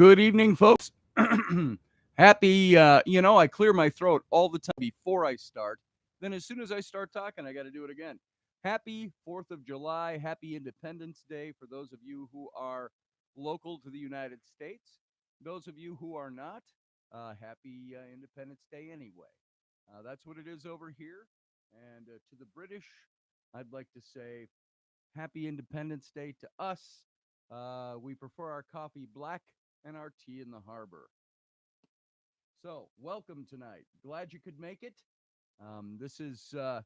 Good evening, folks. Happy, I clear my throat all the time before I start. Then, as soon as I start talking, I got to do it again. Happy 4th of July. Happy Independence Day for those of you who are local to the United States. Those of you who are not, happy Independence Day anyway. That's what it is over here. And to the British, I'd like to say Happy Independence Day to us. We prefer our coffee black and our tea in the harbor. So, welcome tonight. Glad you could make it. This is a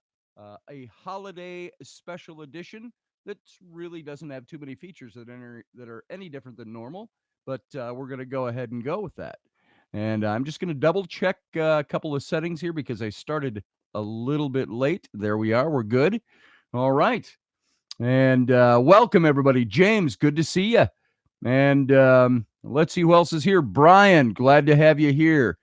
holiday special edition that really doesn't have too many features that are any different than normal, but we're going to go ahead and go with that. And I'm just going to double check a couple of settings here because I started a little bit late. There we are. We're good. All right. And welcome, everybody. James, good to see you. And let's see who else is here. Brian, glad to have you here.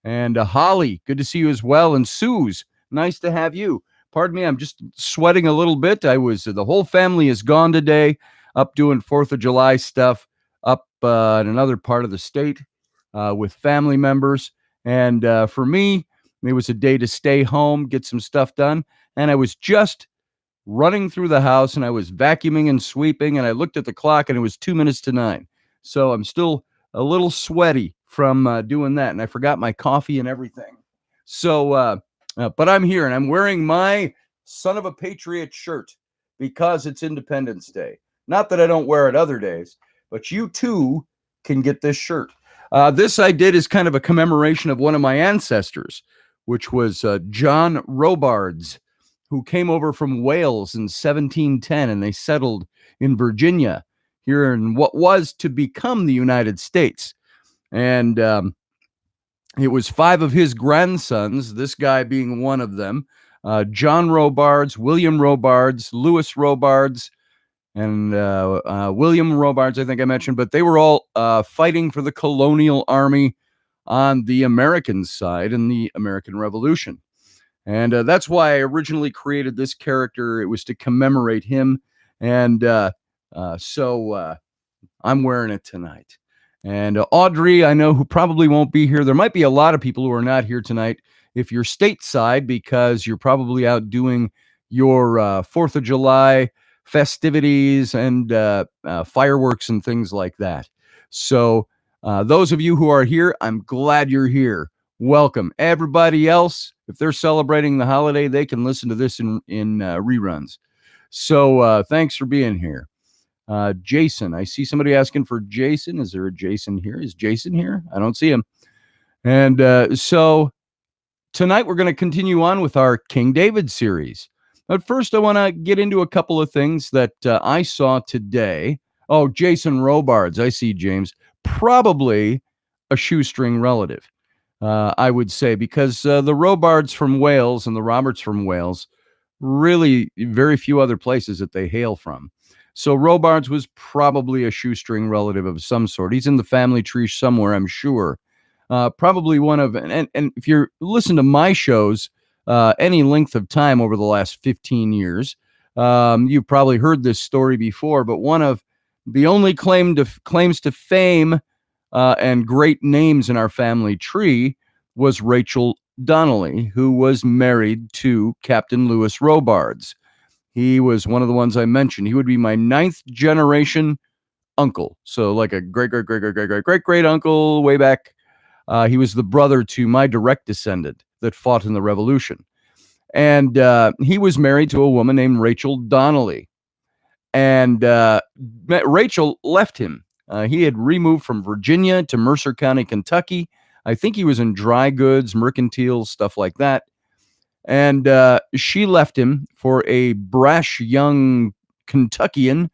And Holly, good to see you as well. And Suze, nice to have you. Pardon me, I'm just sweating a little bit. The whole family is gone today, up doing 4th of July stuff up in another part of the state with family members. And for me, it was a day to stay home, get some stuff done. And I was just running through the house, and I was vacuuming and sweeping, and I looked at the clock, and it was 2 minutes to 9. So I'm still a little sweaty from doing that, and I forgot my coffee and everything. So, but I'm here, and I'm wearing my Son of a Patriot shirt because it's Independence Day. Not that I don't wear it other days, but you too can get this shirt. This I did is kind of a commemoration of one of my ancestors, which was John Robards, who came over from Wales in 1710, and they settled in Virginia, here in what was to become the United States. And it was 5 of his grandsons, this guy being one of them, John Robards, William Robards, Lewis Robards, and William Robards, I think I mentioned, but they were all fighting for the colonial army on the American side in the American Revolution. And that's why I originally created this character. It was to commemorate him. And so I'm wearing it tonight. And Audrey, I know, who probably won't be here. There might be a lot of people who are not here tonight if you're stateside, because you're probably out doing your 4th of July festivities and fireworks and things like that. So those of you who are here, I'm glad you're here. Welcome. Everybody else, if they're celebrating the holiday, they can listen to this in reruns. So thanks for being here. Jason, I see somebody asking for Jason. Is there a Jason here? Is Jason here? I don't see him. And so tonight we're going to continue on with our King David series. But first, I want to get into a couple of things that I saw today. Oh, Jason Robards. I see, James. Probably a shoestring relative. I would say, because the Robards from Wales and the Roberts from Wales, really very few other places that they hail from. So Robards was probably a shoestring relative of some sort. He's in the family tree somewhere, I'm sure. Probably one of, and if you listen to my shows any length of time over the last 15 years, you've probably heard this story before, but one of the only claims to fame and great names in our family tree was Rachel Donnelly, who was married to Captain Lewis Robards. He was one of the ones I mentioned. He would be my 9th generation uncle. So like a great uncle way back. He was the brother to my direct descendant that fought in the Revolution. And he was married to a woman named Rachel Donnelly. And Rachel left him. He had removed from Virginia to Mercer County, Kentucky. I think he was in dry goods, mercantile, stuff like that. And she left him for a brash young Kentuckian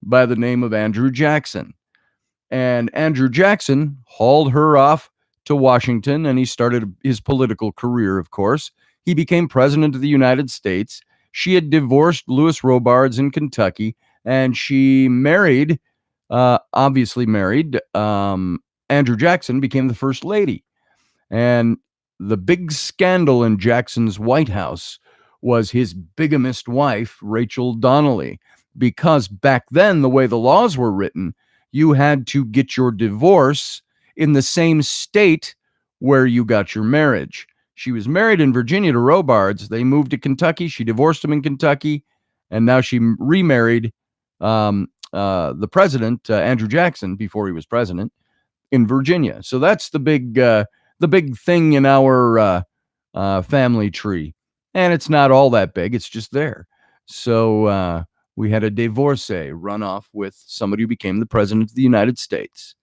by the name of Andrew Jackson. And Andrew Jackson hauled her off to Washington, and he started his political career, of course. He became president of the United States. She had divorced Lewis Robards in Kentucky, and she married, obviously married, Andrew Jackson, became the first lady. And the big scandal in Jackson's White House was his bigamist wife, Rachel Donnelly, because back then, the way the laws were written, you had to get your divorce in the same state where you got your marriage. She was married in Virginia to Robards. They moved to Kentucky. She divorced him in Kentucky, and now she remarried the president, Andrew Jackson, before he was president, in Virginia. So that's the big thing in our family tree, and it's not all that big. It's just there. So we had a divorcee run off with somebody who became the president of the United States.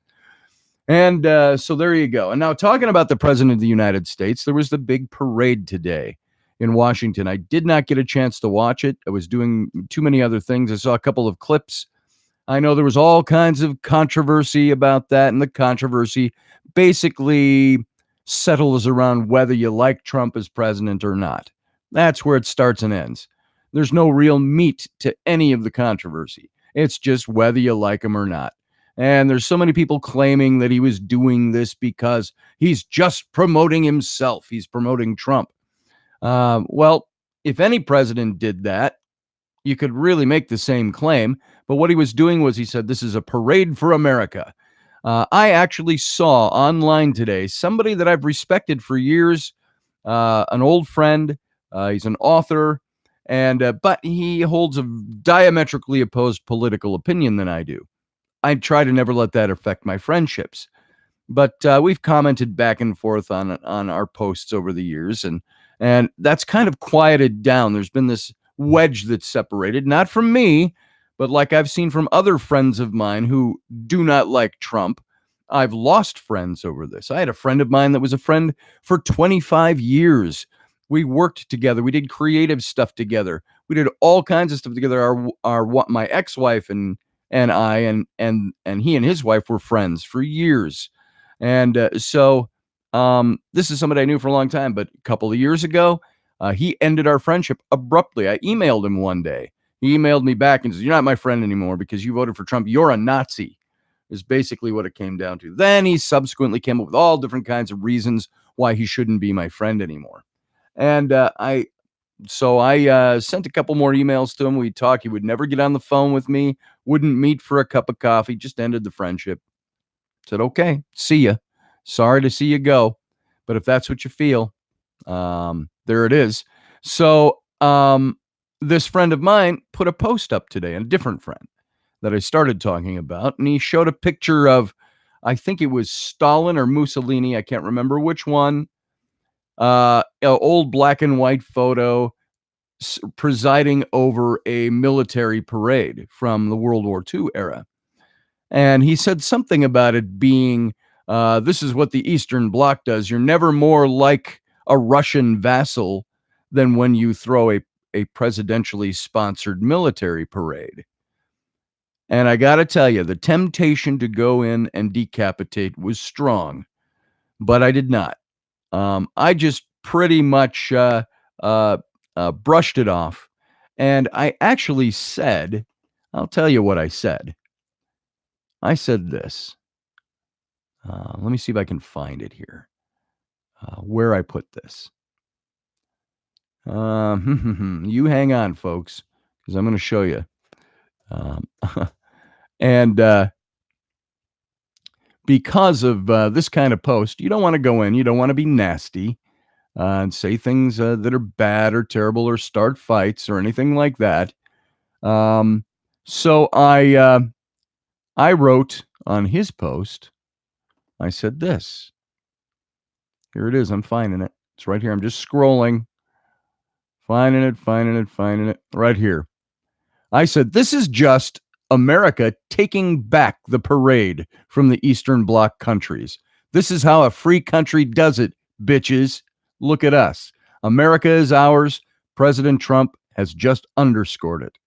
And so there you go. And now, talking about the president of the United States, there was the big parade today in Washington. I did not get a chance to watch it. I was doing too many other things. I saw a couple of clips. I know there was all kinds of controversy about that, and the controversy basically settles around whether you like Trump as president or not. That's where it starts and ends. There's no real meat to any of the controversy. It's just whether you like him or not. And there's so many people claiming that he was doing this because he's just promoting himself. He's promoting Trump. Well, if any president did that, you could really make the same claim. But what he was doing was, he said, this is a parade for America. I actually saw online today somebody that I've respected for years, an old friend. He's an author, but he holds a diametrically opposed political opinion than I do. I try to never let that affect my friendships. But we've commented back and forth on our posts over the years, and that's kind of quieted down. There's been this wedge that's separated, not from me, but like I've seen from other friends of mine who do not like Trump. I've lost friends over this. I had a friend of mine that was a friend for 25 years. We worked together. We did creative stuff together. We did all kinds of stuff together. My ex-wife and I and he and his wife were friends for years. And so this is somebody I knew for a long time, but a couple of years ago, he ended our friendship abruptly. I emailed him one day. He emailed me back and said, "You're not my friend anymore because you voted for Trump. You're a Nazi," is basically what it came down to. Then he subsequently came up with all different kinds of reasons why he shouldn't be my friend anymore. And I sent a couple more emails to him. We talked. He would never get on the phone with me, wouldn't meet for a cup of coffee, just ended the friendship. Said, "Okay, see ya. Sorry to see you go. But if that's what you feel, there it is." So this friend of mine put a post up today, and a different friend that I started talking about, and he showed a picture of, I think it was Stalin or Mussolini. I can't remember which one. An old black and white photo presiding over a military parade from the World War II era. And he said something about it being, this is what the Eastern Bloc does. You're never more like a Russian vassal than when you throw a presidentially sponsored military parade. And I got to tell you, the temptation to go in and decapitate was strong, but I did not. I just pretty much brushed it off. And I actually said, I'll tell you what I said. I said this. Let me see if I can find it here. Where I put this. You hang on, folks, because I'm going to show you. And because of this kind of post, you don't want to go in. You don't want to be nasty and say things that are bad or terrible or start fights or anything like that. So I wrote on his post, I said this. Here it is. I'm finding it. It's right here. I'm just scrolling. Finding it. Right here. I said, this is just America taking back the parade from the Eastern Bloc countries. This is how a free country does it, bitches. Look at us. America is ours. President Trump has just underscored it.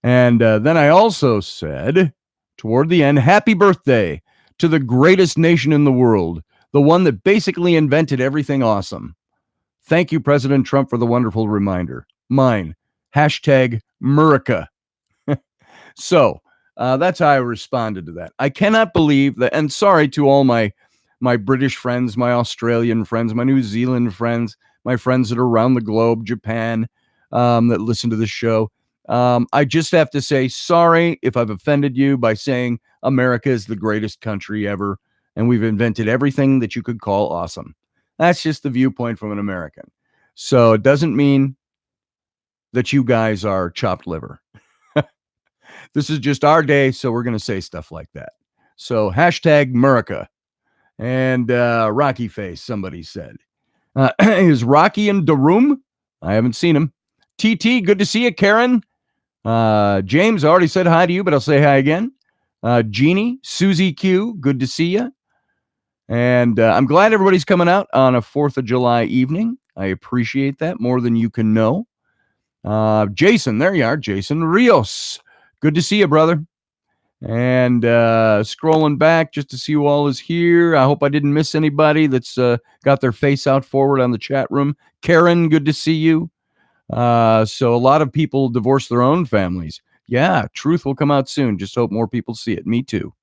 And then I also said, toward the end, happy birthday to the greatest nation in the world, the one that basically invented everything awesome. Thank you, President Trump, for the wonderful reminder. Mine, #Murica. So that's how I responded to that. I cannot believe that, and sorry to all my British friends, my Australian friends, my New Zealand friends, my friends that are around the globe, Japan, that listen to this show. I just have to say sorry if I've offended you by saying America is the greatest country ever and we've invented everything that you could call awesome. That's just the viewpoint from an American. So it doesn't mean that you guys are chopped liver. This is just our day, so we're going to say stuff like that. So hashtag America and Rocky Face, somebody said. Is Rocky in the room? I haven't seen him. TT, good to see you. Karen, James, I already said hi to you, but I'll say hi again. Jeannie, Susie Q, good to see you. And I'm glad everybody's coming out on a 4th of July evening. I appreciate that more than you can know. Jason, there you are, Jason Rios. Good to see you, brother. And scrolling back just to see who all is here. I hope I didn't miss anybody that's got their face out forward on the chat room. Karen, good to see you. So a lot of people divorce their own families. Yeah, truth will come out soon. Just hope more people see it. Me too.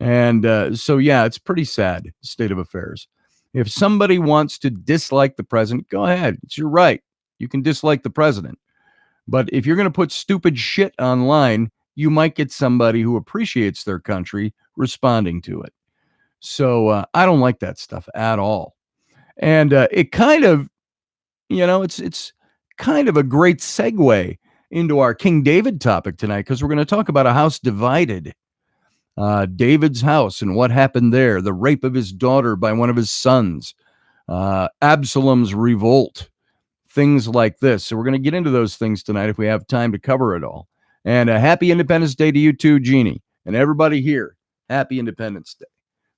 And so, yeah, it's pretty sad state of affairs. If somebody wants to dislike the president, go ahead. It's your right. You can dislike the president. But if you're going to put stupid shit online, you might get somebody who appreciates their country responding to it. So I don't like that stuff at all. And it kind of, it's kind of a great segue into our King David topic tonight, because we're going to talk about a house divided. David's house and what happened there, the rape of his daughter by one of his sons, Absalom's revolt, things like this. So we're going to get into those things tonight if we have time to cover it all. And a happy Independence Day to you too, Jeannie, and everybody here. Happy Independence Day.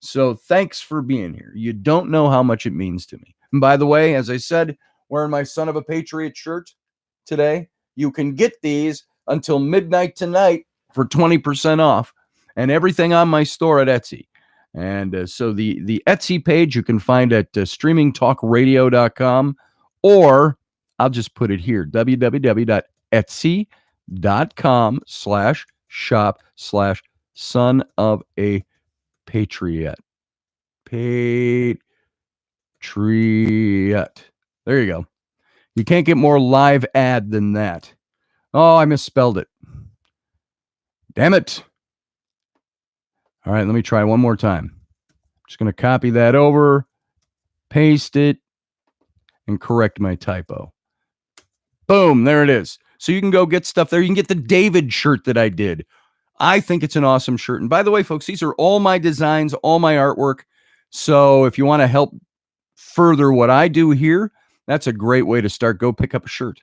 So thanks for being here. You don't know how much it means to me. And by the way, as I said, wearing my Son of a Patriot shirt today. You can get these until midnight tonight for 20% off, and everything on my store at Etsy. And so the Etsy page you can find at streamingtalkradio.com, or I'll just put it here, www.etsy.com/shop/son of a patriot. Patriot. There you go. You can't get more live ad than that. Oh, I misspelled it. Damn it. All right, let me try one more time. Just going to copy that over, paste it, and correct my typo. Boom, there it is. So you can go get stuff there. You can get the David shirt that I did. I think it's an awesome shirt. And by the way, folks, these are all my designs, all my artwork. So if you want to help further what I do here, that's a great way to start. Go pick up a shirt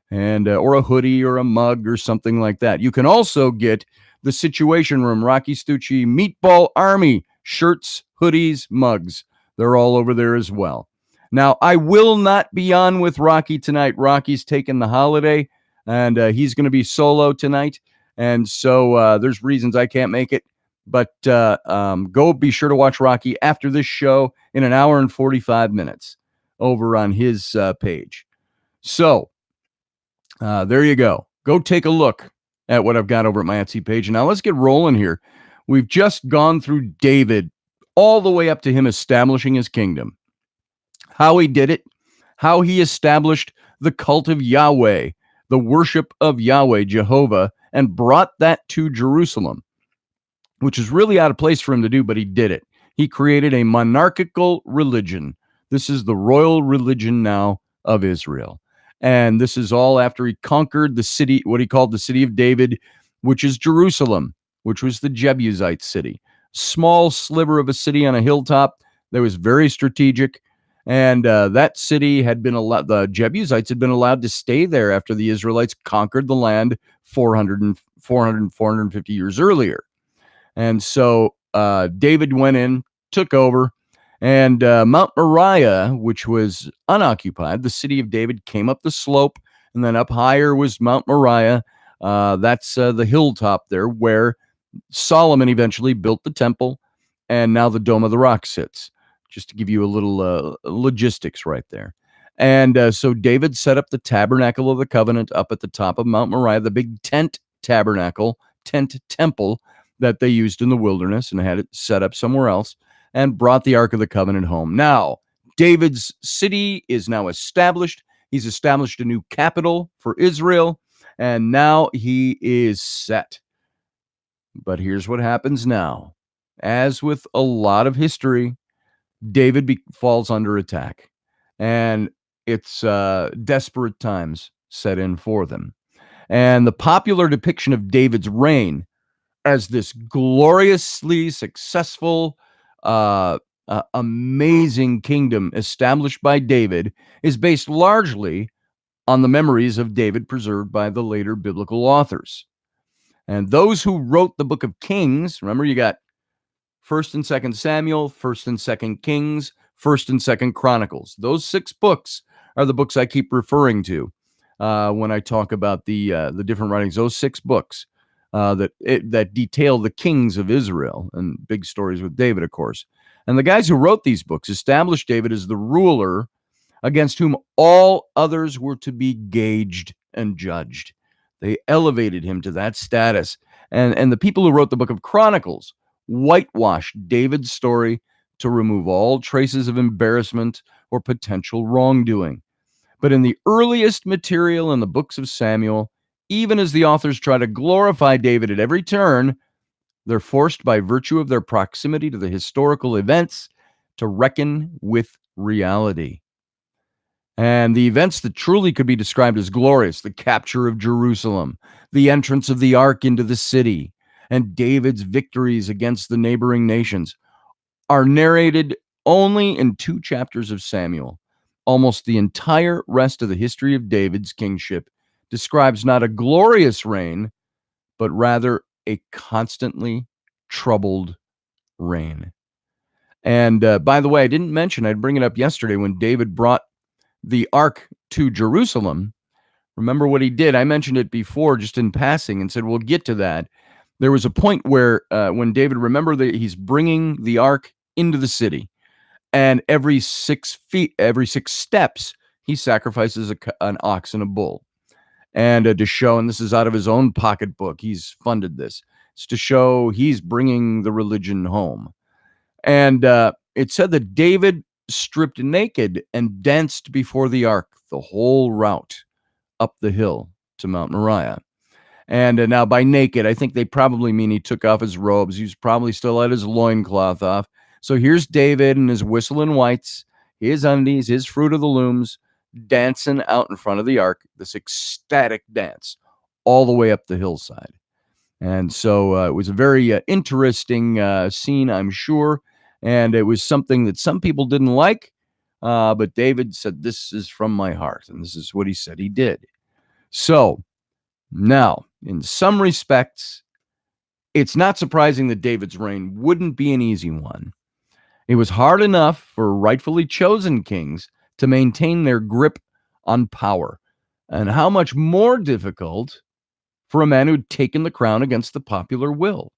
and or a hoodie or a mug or something like that. You can also get the Situation Room, Rocky Stucci Meatball Army shirts, hoodies, mugs. They're all over there as well. Now, I will not be on with Rocky tonight. Rocky's taking the holiday, and he's going to be solo tonight. And so there's reasons I can't make it. But go be sure to watch Rocky after this show in an hour and 45 minutes over on his page. So there you go. Go take a look at what I've got over at my Etsy page. Now let's get rolling here. We've just gone through David all the way up to him establishing his kingdom. How he did it, how he established the cult of Yahweh, the worship of Yahweh, Jehovah, and brought that to Jerusalem, which is really out of place for him to do, but he did it. He created a monarchical religion. This is the royal religion now of Israel. And this is all after he conquered the city, what he called the city of David, which is Jerusalem, which was the Jebusite city. Small sliver of a city on a hilltop that was very strategic. And that city had been allowed, the Jebusites had been allowed to stay there after the Israelites conquered the land 450 years earlier. And so David went in, took over, and Mount Moriah, which was unoccupied, the city of David, came up the slope, and then up higher was Mount Moriah. That's the hilltop there where Solomon eventually built the temple, and now the Dome of the Rock sits, just to give you a little logistics right there. And so David set up the tabernacle of the covenant up at the top of Mount Moriah, the big tent tabernacle, tent temple that they used in the wilderness, and had it set up somewhere else, and brought the Ark of the Covenant home. Now, David's city is now established. He's established a new capital for Israel, And now he is set. But here's what happens now. As with a lot of history, David falls under attack. And it's desperate times set in for them. And the popular depiction of David's reign as this gloriously successful, amazing kingdom established by David is based largely on the memories of David preserved by the later biblical authors. And those who wrote the book of Kings, remember you got 1st and 2nd Samuel, 1st and 2nd Kings, 1st and 2nd Chronicles. Those 6 books are the books I keep referring to when I talk about the different writings. Those 6 books that detail the kings of Israel, and big stories with David, of course. And the guys who wrote these books established David as the ruler against whom all others were to be gauged and judged. They elevated him to that status. And the people who wrote the book of Chronicles whitewashed David's story to remove all traces of embarrassment or potential wrongdoing. But in the earliest material in the books of Samuel, even as the authors try to glorify David at every turn, they're forced by virtue of their proximity to the historical events to reckon with reality. And the events that truly could be described as glorious, the capture of Jerusalem, the entrance of the ark into the city, and David's victories against the neighboring nations, are narrated only in 2 chapters of Samuel. Almost the entire rest of the history of David's kingship describes not a glorious reign, but rather a constantly troubled reign. And by the way, I didn't mention, I'd bring it up yesterday when David brought the ark to Jerusalem. Remember what he did? I mentioned it before just in passing and said, we'll get to that. There was a point where when David, remember that he's bringing the ark into the city, and every 6 steps, he sacrifices an ox and a bull. And to show, and this is out of his own pocketbook, he's funded this. It's to show he's bringing the religion home. And it said that David stripped naked and danced before the ark the whole route up the hill to Mount Moriah. And now by naked, I think they probably mean he took off his robes. He was probably still had his loincloth off. So here's David in his whistling whites, his undies, his Fruit of the Looms, dancing out in front of the ark, this ecstatic dance all the way up the hillside. And so it was a very interesting scene, I'm sure. And it was something that some people didn't like. But David said, this is from my heart. And this is what he said he did. So now, in some respects, it's not surprising that David's reign wouldn't be an easy one. It was hard enough for rightfully chosen kings to maintain their grip on power. And how much more difficult for a man who'd taken the crown against the popular will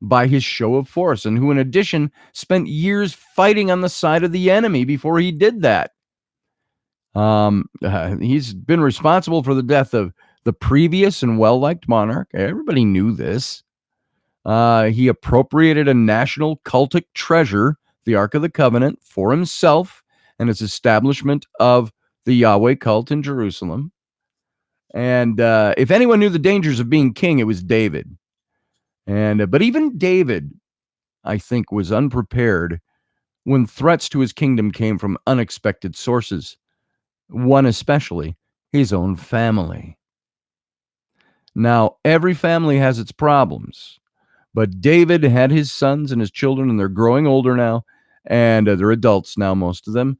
by his show of force, and who in addition spent years fighting on the side of the enemy before he did that. He's been responsible for the death of the previous and well-liked monarch. Everybody knew this. He appropriated a national cultic treasure, the Ark of the Covenant, for himself and his establishment of the Yahweh cult in Jerusalem. And if anyone knew the dangers of being king, it was David. And but even David, I think, was unprepared when threats to his kingdom came from unexpected sources. One especially, his own family. Now, every family has its problems, but David had his sons and his children, and they're growing older now, and they're adults now, most of them,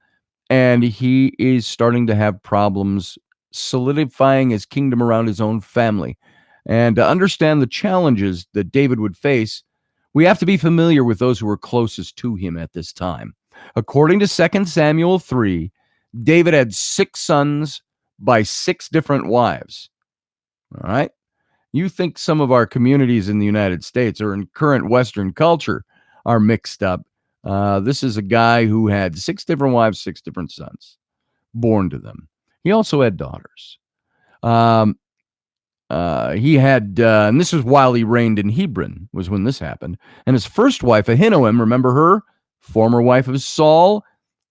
and he is starting to have problems solidifying his kingdom around his own family. And to understand the challenges that David would face, we have to be familiar with those who were closest to him at this time. According to 2 Samuel 3, David had 6 sons by 6 different wives. All right? You think some of our communities in the United States or in current Western culture are mixed up. This is a guy who had 6 different wives, 6 different sons born to them. He also had daughters. He had, and this was while he reigned in Hebron, was when this happened. And his first wife, Ahinoam, remember her? Former wife of Saul.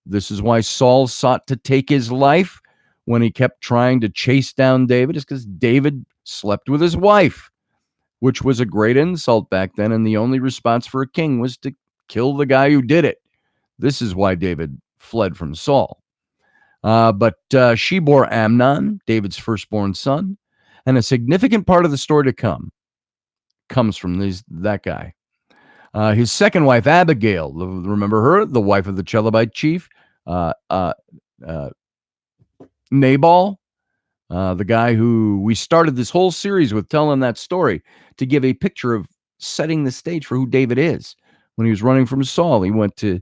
This is why Saul sought to take his life when he kept trying to chase down David, is because David slept with his wife, which was a great insult back then. And the only response for a king was to kill the guy who did it. This is why David fled from Saul. But she bore Amnon, David's firstborn son, and a significant part of the story to come comes from that guy. His second wife, Abigail, remember her, the wife of the Chelabite chief, Nabal, the guy who we started this whole series with, telling that story to give a picture of setting the stage for who David is. When he was running from Saul, he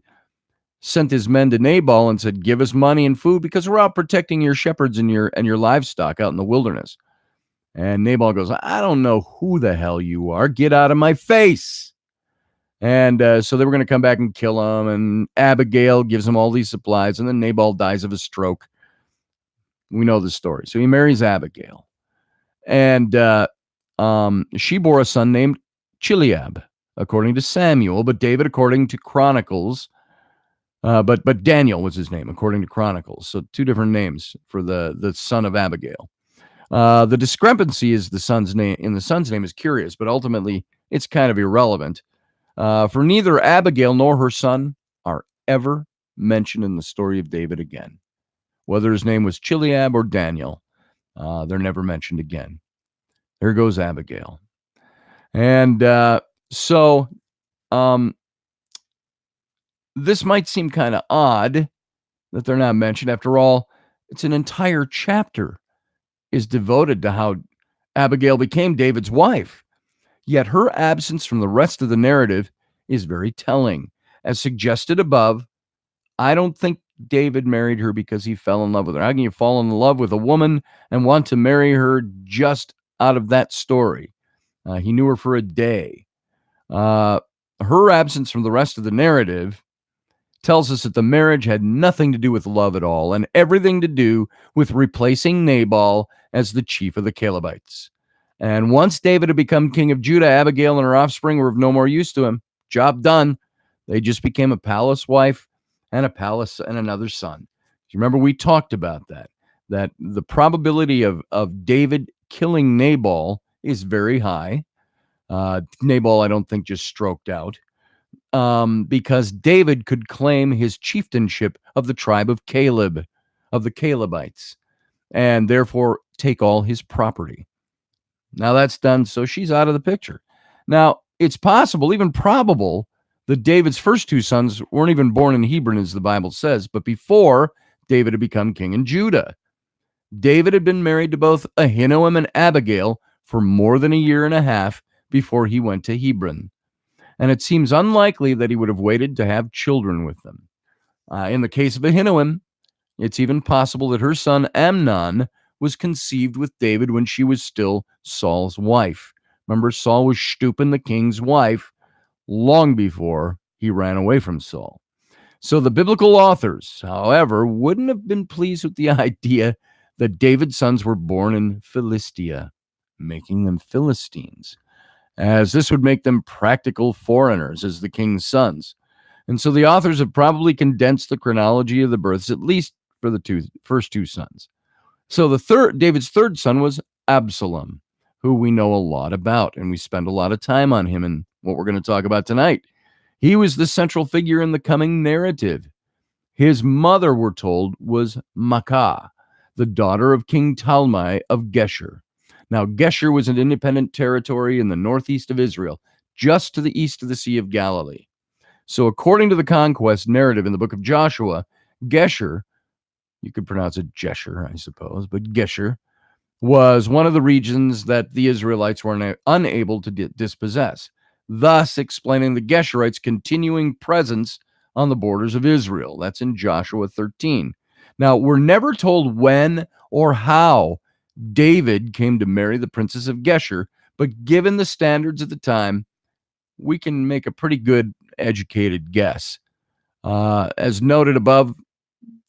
sent his men to Nabal and said, "Give us money and food because we're out protecting your shepherds and your livestock out in the wilderness." And Nabal goes, "I don't know who the hell you are. Get out of my face." And so they were going to come back and kill him. And Abigail gives him all these supplies. And then Nabal dies of a stroke. We know the story. So he marries Abigail. And she bore a son named Chileab, according to Samuel. But David, according to Chronicles, but Daniel was his name, according to Chronicles. So two different names for the son of Abigail. The discrepancy is the son's name is curious, but ultimately it's kind of irrelevant. For neither Abigail nor her son are ever mentioned in the story of David again. Whether his name was Chileab or Daniel, they're never mentioned again. There goes Abigail. And so this might seem kind of odd that they're not mentioned. After all, it's an entire chapter is devoted to how Abigail became David's wife. Yet her absence from the rest of the narrative is very telling. As suggested above, I don't think David married her because he fell in love with her. How can you fall in love with a woman and want to marry her just out of that story? He knew her for a day. Her absence from the rest of the narrative tells us that the marriage had nothing to do with love at all and everything to do with replacing Nabal as the chief of the Calebites. And once David had become king of Judah, Abigail and her offspring were of no more use to him. Job done. They just became a palace wife and a palace and another son. You remember we talked about that the probability of David killing Nabal is very high. Nabal, I don't think, just stroked out. Because David could claim his chieftainship of the tribe of Caleb, of the Calebites, and therefore take all his property. Now that's done, so she's out of the picture. Now, it's possible, even probable, that David's first two sons weren't even born in Hebron, as the Bible says, but before David had become king in Judah. David had been married to both Ahinoam and Abigail for more than a year and a half before he went to Hebron. And it seems unlikely that he would have waited to have children with them. In the case of Ahinoam, it's even possible that her son Amnon was conceived with David when she was still Saul's wife. Remember, Saul was stooping the king's wife long before he ran away from Saul. So the biblical authors, however, wouldn't have been pleased with the idea that David's sons were born in Philistia, making them Philistines, as this would make them practical foreigners as the king's sons. And so the authors have probably condensed the chronology of the births, at least for the first two sons. So David's third son was Absalom, who we know a lot about, and we spend a lot of time on him in what we're going to talk about tonight. He was the central figure in the coming narrative. His mother, we're told, was Maacah, the daughter of King Talmai of Geshur. Now, Geshur was an independent territory in the northeast of Israel, just to the east of the Sea of Galilee. So according to the conquest narrative in the book of Joshua, Geshur, you could pronounce it Jeshur, I suppose, but Geshur was one of the regions that the Israelites were unable to dispossess, thus explaining the Geshurites' continuing presence on the borders of Israel. That's in Joshua 13. Now, we're never told when or how David came to marry the princess of Geshur, but given the standards at the time, we can make a pretty good educated guess. As noted above,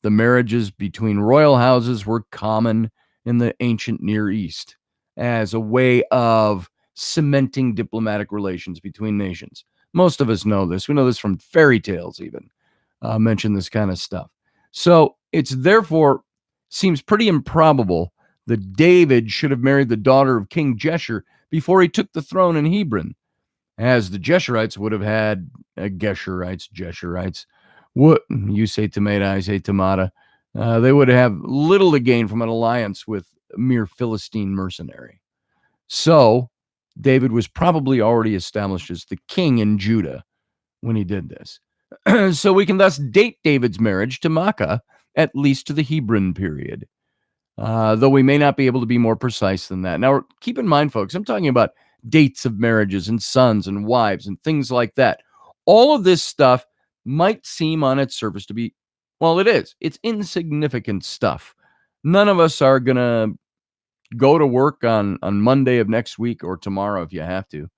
the marriages between royal houses were common in the ancient Near East as a way of cementing diplomatic relations between nations. Most of us know this. We know this from fairy tales even, mention this kind of stuff. So it's therefore seems pretty improbable that David should have married the daughter of King Jeshur before he took the throne in Hebron, as the Jeshurites would have had Jeshurites. What you say tomato, I say tomato. They would have little to gain from an alliance with a mere Philistine mercenary. So David was probably already established as the king in Judah when he did this. So we can thus date David's marriage to Maacah at least to the Hebron period, though we may not be able to be more precise than that. Now, keep in mind, folks, I'm talking about dates of marriages and sons and wives and things like that. All of this stuff might seem on its surface to be, well, it is. It's insignificant stuff. None of us are going to go to work on Monday of next week or tomorrow if you have to,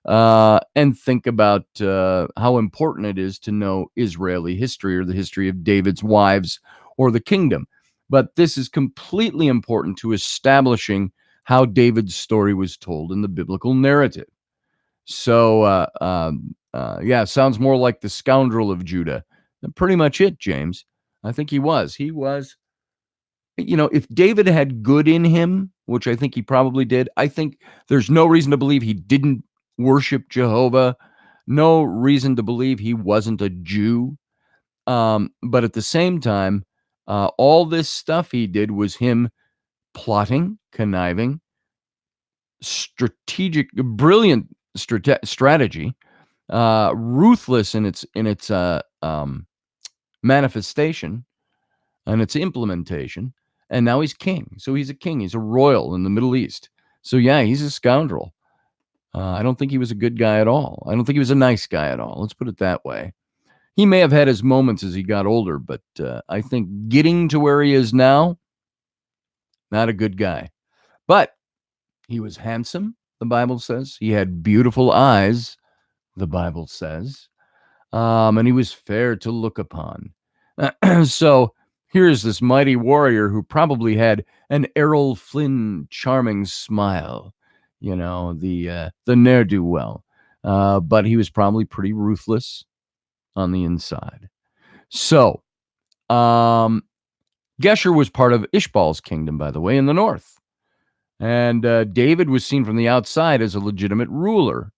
and think about how important it is to know Israeli history or the history of David's wives or the kingdom. But this is completely important to establishing how David's story was told in the biblical narrative. So, yeah, sounds more like the scoundrel of Judah. Pretty much it, James. I think he was. If David had good in him, which I think he probably did, I think there's no reason to believe he didn't worship Jehovah, no reason to believe he wasn't a Jew. But at the same time, all this stuff he did was him plotting, conniving, brilliant strategy, ruthless in its manifestation and its implementation. And now he's king. So he's a king. He's a royal in the Middle East. So yeah, he's a scoundrel. I don't think he was a good guy at all. I don't think he was a nice guy at all. Let's put it that way. He may have had his moments as he got older, but I think getting to where he is now, not a good guy. But he was handsome, the Bible says. He had beautiful eyes, the Bible says. And he was fair to look upon. So here's this mighty warrior who probably had an Errol Flynn charming smile, the ne'er-do-well. But he was probably pretty ruthless on the inside. So, Geshur was part of Ishbal's kingdom, by the way, in the north. And David was seen from the outside as a legitimate ruler.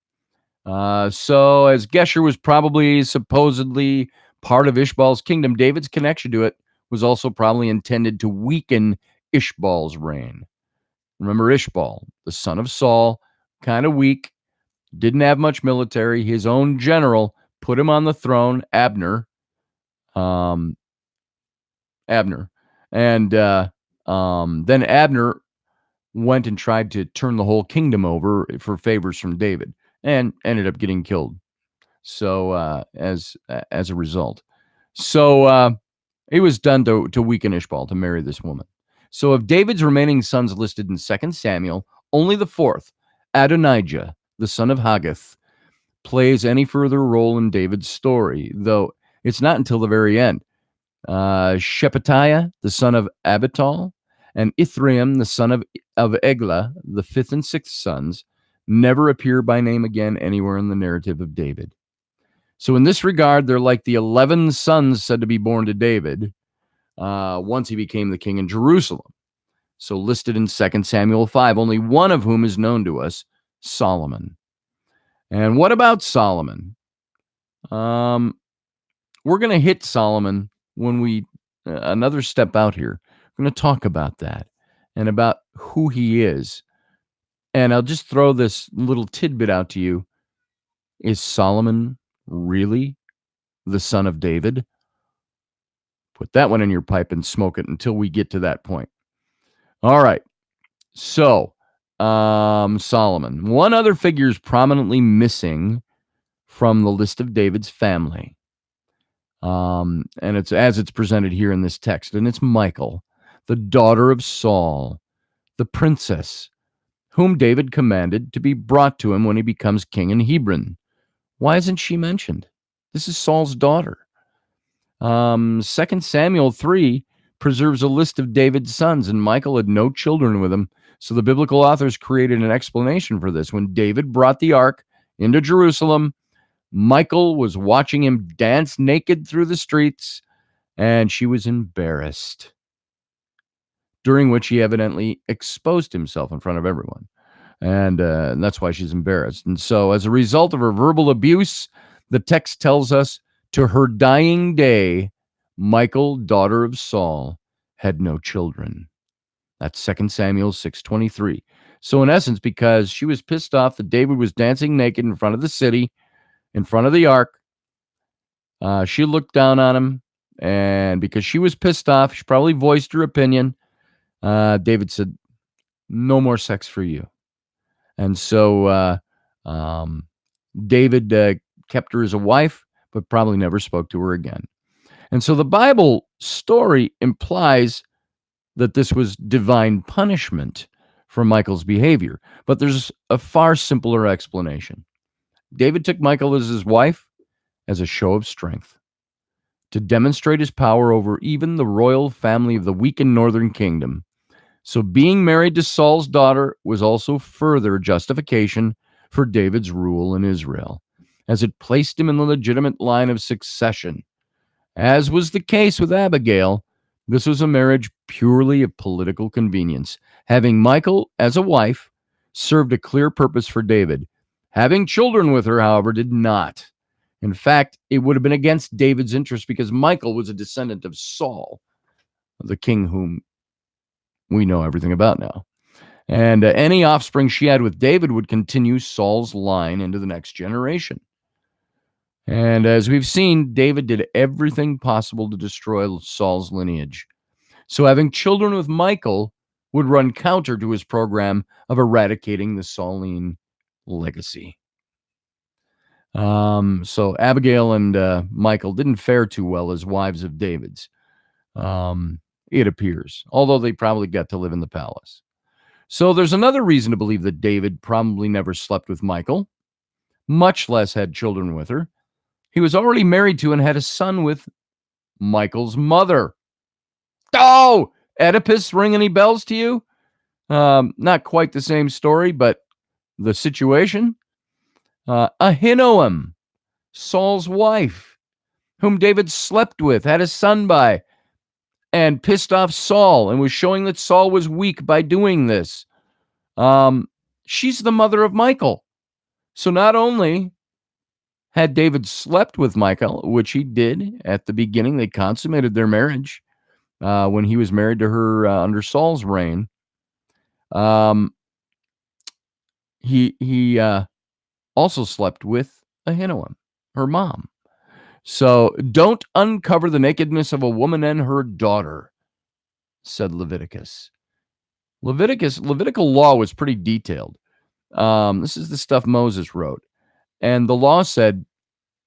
So as Geshur was probably supposedly part of Ishbal's kingdom, David's connection to it was also probably intended to weaken Ishbal's reign. Remember Ishbal, the son of Saul, kind of weak, didn't have much military. His own general put him on the throne, Abner. And then Abner went and tried to turn the whole kingdom over for favors from David and ended up getting killed. So as a result, it was done to weaken Ishbal to marry this woman. So of David's remaining sons listed in 2 Samuel, only the fourth, Adonijah, the son of Haggith, plays any further role in David's story, though it's not until the very end. Shephatiah, the son of Abital, and Ithream, the son of Eglah, the fifth and sixth sons, never appear by name again anywhere in the narrative of David. So in this regard, they're like the 11 sons said to be born to David once he became the king in Jerusalem. So listed in 2 Samuel 5, only one of whom is known to us, Solomon. And what about Solomon? We're going to hit Solomon when we, another step out here. We're going to talk about that and about who he is. And I'll just throw this little tidbit out to you. Is Solomon really the son of David? Put that one in your pipe and smoke it until we get to that point. All right. So, Solomon. One other figure is prominently missing from the list of David's family. And it's as it's presented here in this text. And it's Michal, the daughter of Saul, the princess, whom David commanded to be brought to him when he becomes king in Hebron. Why isn't she mentioned? This is Saul's daughter. 2 Samuel 3 preserves a list of David's sons, and Michal had no children with him. So the biblical authors created an explanation for this. When David brought the ark into Jerusalem, Michal was watching him dance naked through the streets, and she was embarrassed. during which he evidently exposed himself in front of everyone. And that's why she's embarrassed. And so, as a result of her verbal abuse, the text tells us, to her dying day, Michal, daughter of Saul, had no children. That's 2 Samuel 6:23. So, in essence, because she was pissed off that David was dancing naked in front of the city, in front of the ark, she looked down on him. And because she was pissed off, she probably voiced her opinion. David said, "No more sex for you." And so David kept her as a wife, but probably never spoke to her again. And so the Bible story implies that this was divine punishment for Michal's behavior. But there's a far simpler explanation. David took Michal as his wife as a show of strength, to demonstrate his power over even the royal family of the weakened northern kingdom. So being married to Saul's daughter was also further justification for David's rule in Israel, as it placed him in the legitimate line of succession. As was the case with Abigail, this was a marriage purely of political convenience. Having Michal as a wife served a clear purpose for David. Having children with her, however, did not. In fact, it would have been against David's interest because Michal was a descendant of Saul, the king whom we know everything about now. And any offspring she had with David would continue Saul's line into the next generation. And as we've seen, David did everything possible to destroy Saul's lineage. So having children with Michal would run counter to his program of eradicating the Sauline legacy. So Abigail and Michal didn't fare too well as wives of David's, it appears, although they probably got to live in the palace. So there's another reason to believe that David probably never slept with Michal, much less had children with her. He was already married to and had a son with Michal's mother. Oh, Oedipus, ring any bells to you? Not quite the same story, but the situation. Ahinoam, Saul's wife, whom David slept with, had a son by, and pissed off Saul and was showing that Saul was weak by doing this. She's the mother of Michal. So not only had David slept with Michal, which he did at the beginning, they consummated their marriage when he was married to her under Saul's reign. He also slept with Ahinoam, her mom. So don't uncover the nakedness of a woman and her daughter, said Leviticus. Levitical law was pretty detailed. This is the stuff Moses wrote. And the law said,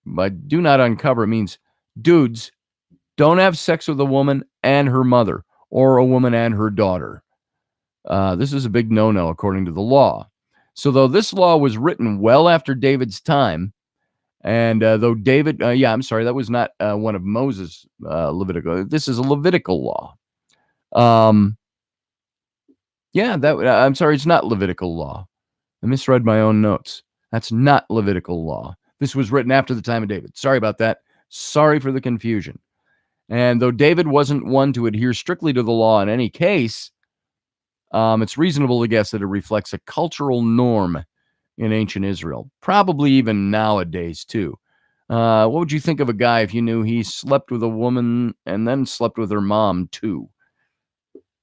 but do not uncover, it means dudes, don't have sex with a woman and her mother, or a woman and her daughter. This is a big no-no according to the law. So though this law was written well after David's time, and though David, that was not one of Moses' Levitical. This is a Levitical law. It's not Levitical law. I misread my own notes. That's not Levitical law. This was written after the time of David. Sorry about that. Sorry for the confusion. And though David wasn't one to adhere strictly to the law in any case, it's reasonable to guess that it reflects a cultural norm in ancient Israel, probably even nowadays too. What would you think of a guy if you knew he slept with a woman and then slept with her mom too?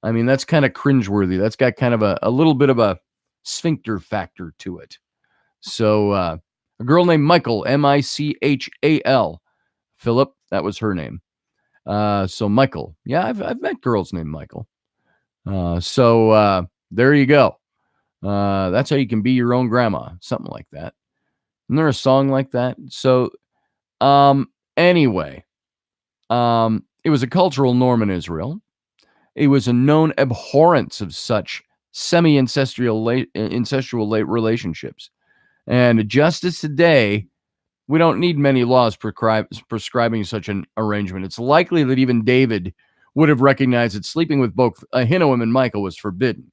I mean, that's kind of cringeworthy. That's got kind of a little bit of a sphincter factor to it. So a girl named Michal, Michal, Philip, that was her name. So Michal. Yeah, I've met girls named Michal. So there you go. That's how you can be your own grandma, something like that. Isn't there a song like that? So anyway, it was a cultural norm in Israel. It was a known abhorrence of such semi-incestual relationships. And just as today, we don't need many laws prescribing such an arrangement. It's likely that even David would have recognized that sleeping with both Ahinoam and Michal was forbidden.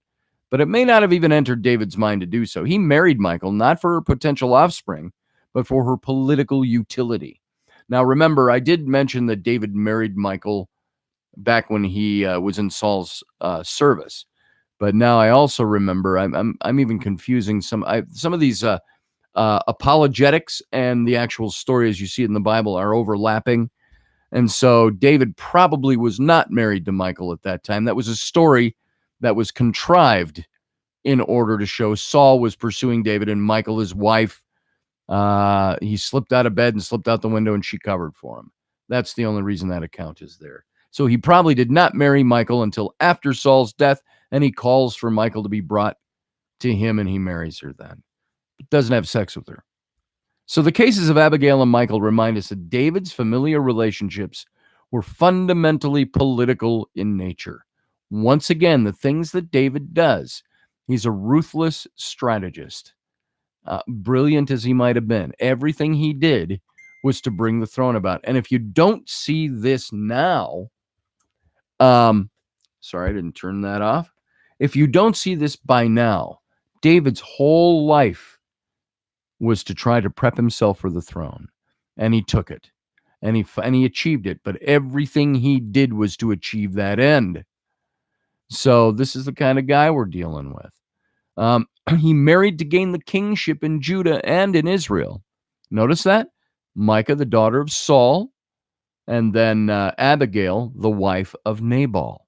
But it may not have even entered David's mind to do so. He married Michal not for her potential offspring, but for her political utility. Now, remember, I did mention that David married Michal back when he was in Saul's service. But now I also remember I'm even confusing some of these apologetics and the actual story as you see it in the Bible are overlapping. And so David probably was not married to Michal at that time. That was a story that was contrived in order to show Saul was pursuing David and Michal, his wife, he slipped out of bed and slipped out the window and she covered for him. That's the only reason that account is there. So he probably did not marry Michal until after Saul's death, and he calls for Michal to be brought to him, and he marries her then. But doesn't have sex with her. So the cases of Abigail and Michal remind us that David's familial relationships were fundamentally political in nature. Once again, the things that David does, he's a ruthless strategist. Brilliant as he might have been, everything he did was to bring the throne about. And if you don't see this now, sorry, I didn't turn that off. If you don't see this by now, David's whole life was to try to prep himself for the throne, and he took it, and he achieved it. But everything he did was to achieve that end. So this is the kind of guy we're dealing with. He married to gain the kingship in Judah and in Israel. Notice that? Micah, the daughter of Saul, and then Abigail, the wife of Nabal.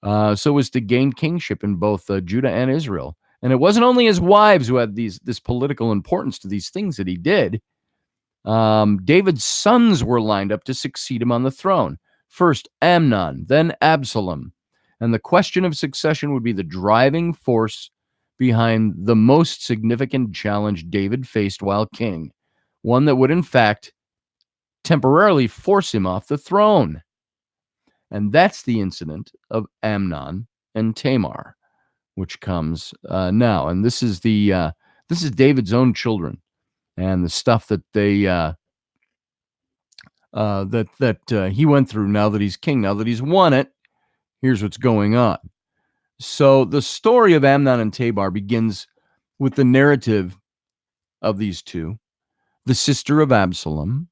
So it was to gain kingship in both Judah and Israel. And it wasn't only his wives who had this political importance to these things that he did. David's sons were lined up to succeed him on the throne. First Amnon, then Absalom. And the question of succession would be the driving force behind the most significant challenge David faced while king, one that would, in fact, temporarily force him off the throne. And that's the incident of Amnon and Tamar, which comes now. And this is David's own children, and the stuff that they he went through. Now that he's king, now that he's won it, here's what's going on. So the story of Amnon and Tamar begins with the narrative of these two, the sister of Absalom.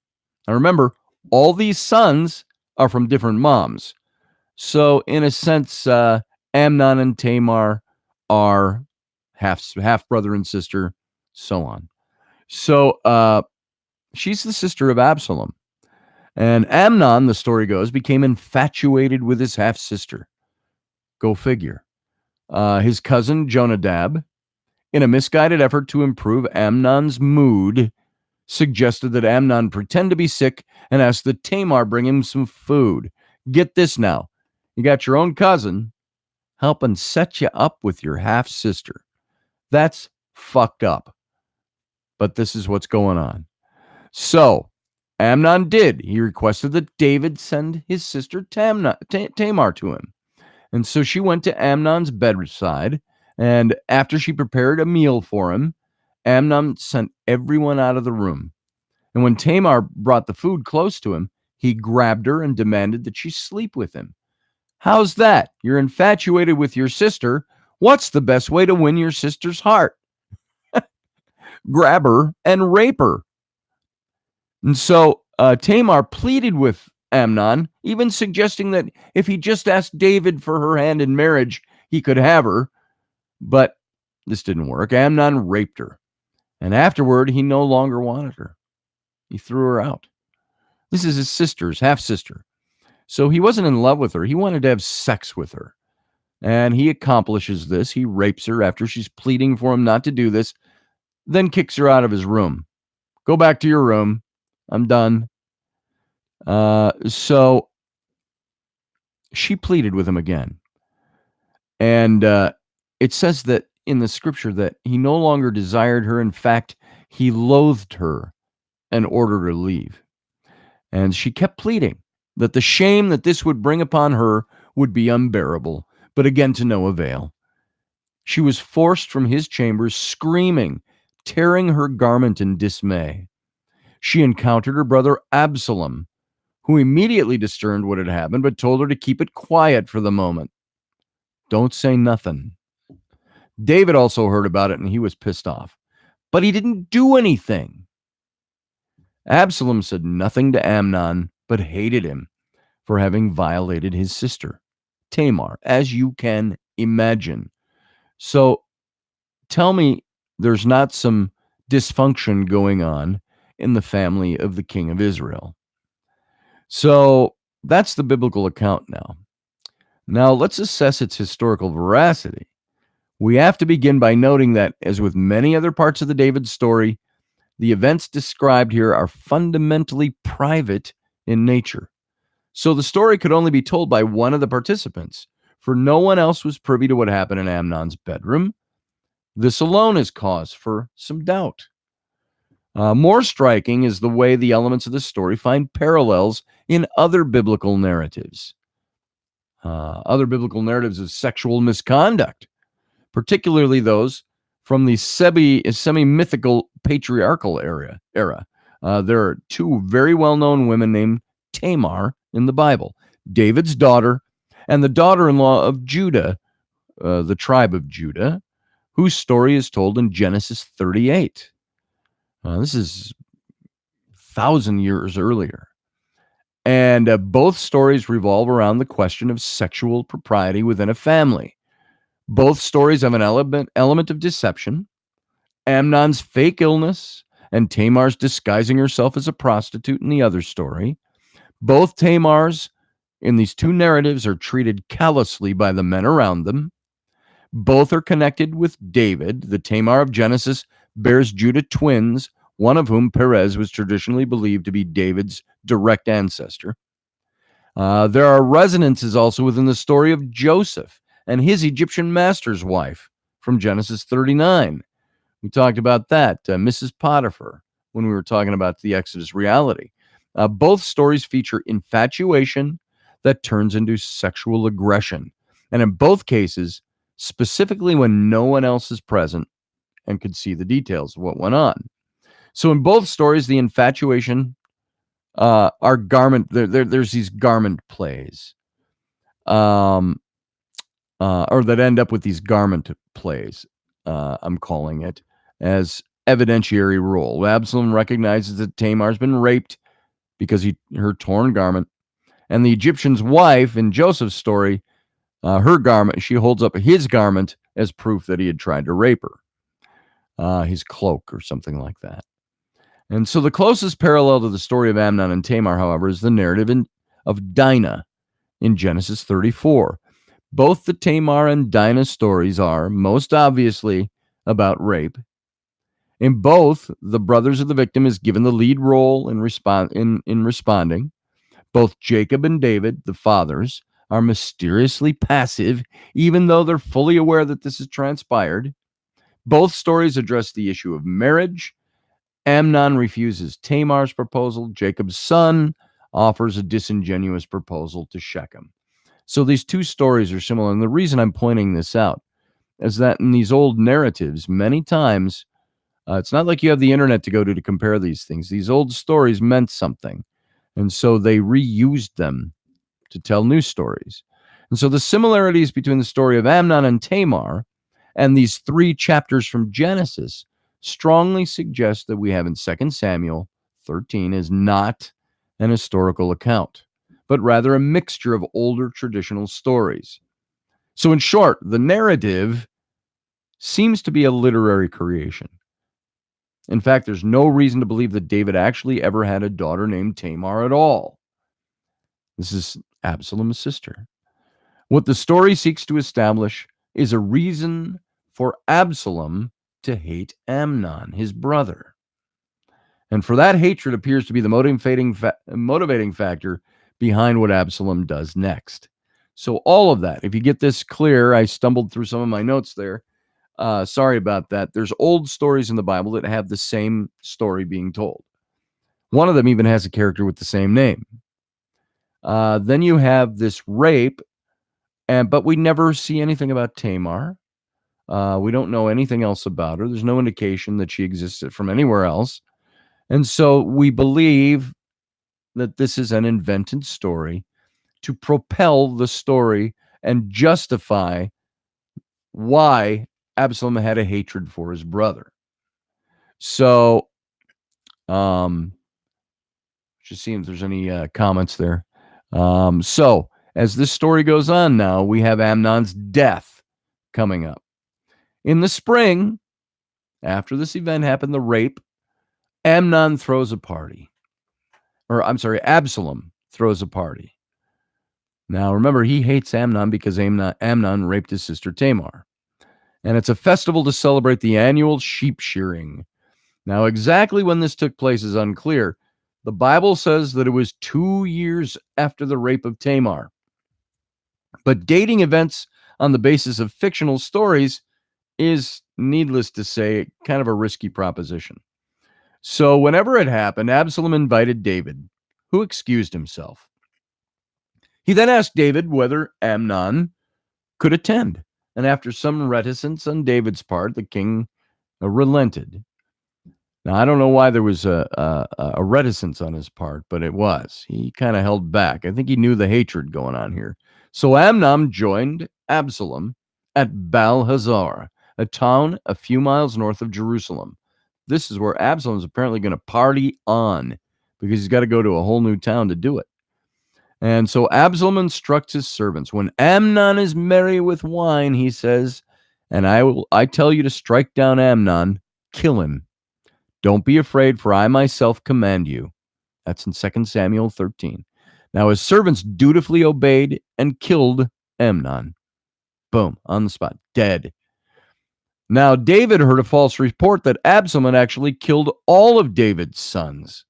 Now remember, all these sons are from different moms. So in a sense, Amnon and Tamar are half brother and sister, so on. So she's the sister of Absalom. And Amnon, the story goes, became infatuated with his half-sister. Go figure. His cousin Jonadab, in a misguided effort to improve Amnon's mood, suggested that Amnon pretend to be sick and ask that Tamar bring him some food. Get this now. You got your own cousin helping set you up with your half-sister. That's fucked up. But this is what's going on. So, Amnon did. He requested that David send his sister Tamar to him. And so she went to Amnon's bedside, and after she prepared a meal for him, Amnon sent everyone out of the room. And when Tamar brought the food close to him, he grabbed her and demanded that she sleep with him. How's that? You're infatuated with your sister. What's the best way to win your sister's heart? Grab her and rape her. And so Tamar pleaded with Amnon, even suggesting that if he just asked David for her hand in marriage, he could have her. But this didn't work. Amnon raped her. And afterward, he no longer wanted her. He threw her out. This is his sister's half-sister. So he wasn't in love with her. He wanted to have sex with her. And he accomplishes this. He rapes her after she's pleading for him not to do this, then kicks her out of his room. Go back to your room. I'm done. So she pleaded with him again. And it says that in the scripture that he no longer desired her. In fact, he loathed her and ordered her to leave. And she kept pleading that the shame that this would bring upon her would be unbearable, but again to no avail. She was forced from his chambers, screaming, tearing her garment in dismay. She encountered her brother Absalom, who immediately discerned what had happened, but told her to keep it quiet for the moment. Don't say nothing. David also heard about it, and he was pissed off, but he didn't do anything. Absalom said nothing to Amnon, but hated him. for having violated his sister, Tamar, as you can imagine. So tell me there's not some dysfunction going on in the family of the king of Israel. So that's the biblical account now. Now let's assess its historical veracity. We have to begin by noting that, as with many other parts of the David story, the events described here are fundamentally private in nature. So the story could only be told by one of the participants, for no one else was privy to what happened in Amnon's bedroom. This alone is cause for some doubt. More striking is the way the elements of the story find parallels in other biblical narratives. Other biblical narratives of sexual misconduct, particularly those from the semi-mythical patriarchal era. There are two very well-known women named Tamar in the Bible, David's daughter and the daughter-in-law of Judah, the tribe of Judah, whose story is told in Genesis 38. This is 1,000 years earlier. And both stories revolve around the question of sexual propriety within a family. Both stories have an element of deception. Amnon's fake illness and Tamar's disguising herself as a prostitute in the other story. Both Tamars in these two narratives are treated callously by the men around them. Both are connected with David. The Tamar of Genesis bears Judah twins, one of whom, Perez, was traditionally believed to be David's direct ancestor. There are resonances also within the story of Joseph and his Egyptian master's wife from Genesis 39. We talked about that, Mrs. Potiphar, when we were talking about the Exodus reality. Both stories feature infatuation that turns into sexual aggression. And in both cases, specifically when no one else is present and could see the details of what went on. So in both stories, the infatuation are garment. There's these garment plays, or that end up with these garment plays. I'm calling it as evidentiary role. Absalom recognizes that Tamar's been raped because her torn garment, and the Egyptian's wife in Joseph's story, her garment, she holds up his garment as proof that he had tried to rape her, his cloak or something like that. And so the closest parallel to the story of Amnon and Tamar, however, is the narrative of Dinah in Genesis 34. Both the Tamar and Dinah stories are, most obviously, about rape. In both, the brothers of the victim is given the lead role in responding. Both Jacob and David, the fathers, are mysteriously passive, even though they're fully aware that this has transpired. Both stories address the issue of marriage. Amnon refuses Tamar's proposal. Jacob's son offers a disingenuous proposal to Shechem. So these two stories are similar. And the reason I'm pointing this out is that in these old narratives, many times, it's not like you have the internet to go to compare these things. These old stories meant something. And so they reused them to tell new stories. And so the similarities between the story of Amnon and Tamar and these 3 chapters from Genesis strongly suggest that we have in 2 Samuel 13 is not an historical account, but rather a mixture of older traditional stories. So in short, the narrative seems to be a literary creation. In fact, there's no reason to believe that David actually ever had a daughter named Tamar at all. This is Absalom's sister. What the story seeks to establish is a reason for Absalom to hate Amnon, his brother. And for that hatred appears to be the motivating factor behind what Absalom does next. So all of that, if you get this clear, I stumbled through some of my notes there. Sorry about that. There's old stories in the Bible that have the same story being told. One of them even has a character with the same name. Then you have this rape, but we never see anything about Tamar. We don't know anything else about her. There's no indication that she existed from anywhere else. And so we believe that this is an invented story to propel the story and justify why Absalom had a hatred for his brother. So, just seeing if there's any comments there. So, as this story goes on now, we have Amnon's death coming up. In the spring, after this event happened, the rape, Amnon throws a party. Or, I'm sorry, Absalom throws a party. Now, remember, he hates Amnon because Amnon raped his sister Tamar. And it's a festival to celebrate the annual sheep shearing. Now, exactly when this took place is unclear. The Bible says that it was 2 years after the rape of Tamar. But dating events on the basis of fictional stories is, needless to say, kind of a risky proposition. So, whenever it happened, Absalom invited David, who excused himself. He then asked David whether Amnon could attend. And after some reticence on David's part, the king relented. Now, I don't know why there was a reticence on his part, but it was. He kind of held back. I think he knew the hatred going on here. So Amnon joined Absalom at Baal Hazor, a town a few miles north of Jerusalem. This is where Absalom's apparently going to party on because he's got to go to a whole new town to do it. And so Absalom instructs his servants, when Amnon is merry with wine, he says, and I tell you to strike down Amnon, kill him. Don't be afraid, for I myself command you. That's in 2 Samuel 13. Now his servants dutifully obeyed and killed Amnon. Boom, on the spot, dead. Now David heard a false report that Absalom had actually killed all of David's sons.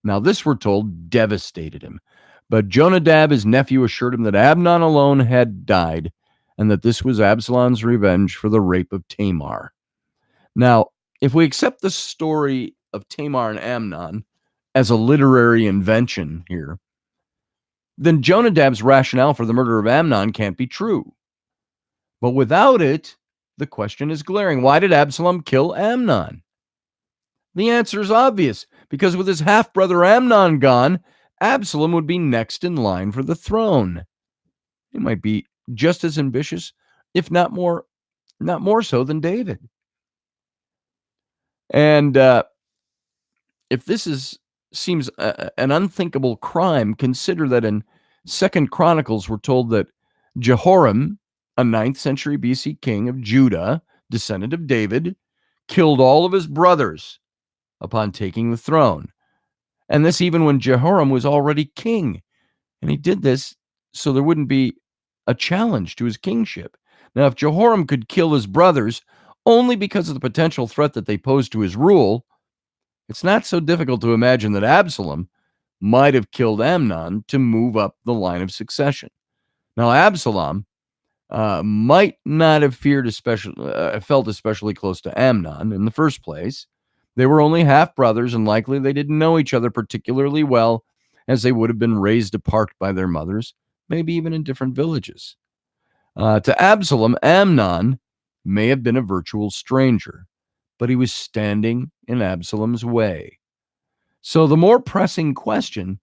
Now this, we're told, devastated him. But Jonadab, his nephew, assured him that Amnon alone had died and that this was Absalom's revenge for the rape of Tamar. Now, if we accept the story of Tamar and Amnon as a literary invention here, then Jonadab's rationale for the murder of Amnon can't be true. But without it, the question is glaring. Why did Absalom kill Amnon? The answer is obvious, because with his half-brother Amnon gone, Absalom would be next in line for the throne. He might be just as ambitious, if not more so than David. And if this seems an unthinkable crime, consider that in 2 Chronicles we're told that Jehoram, a 9th century BC king of Judah, descendant of David, killed all of his brothers upon taking the throne. And this even when Jehoram was already king. And he did this so there wouldn't be a challenge to his kingship. Now, if Jehoram could kill his brothers only because of the potential threat that they posed to his rule, it's not so difficult to imagine that Absalom might have killed Amnon to move up the line of succession. Now, Absalom might not have felt especially close to Amnon in the first place. They were only half brothers, and likely they didn't know each other particularly well, as they would have been raised apart by their mothers, maybe even in different villages. To Absalom, Amnon may have been a virtual stranger, but he was standing in Absalom's way. So the more pressing question,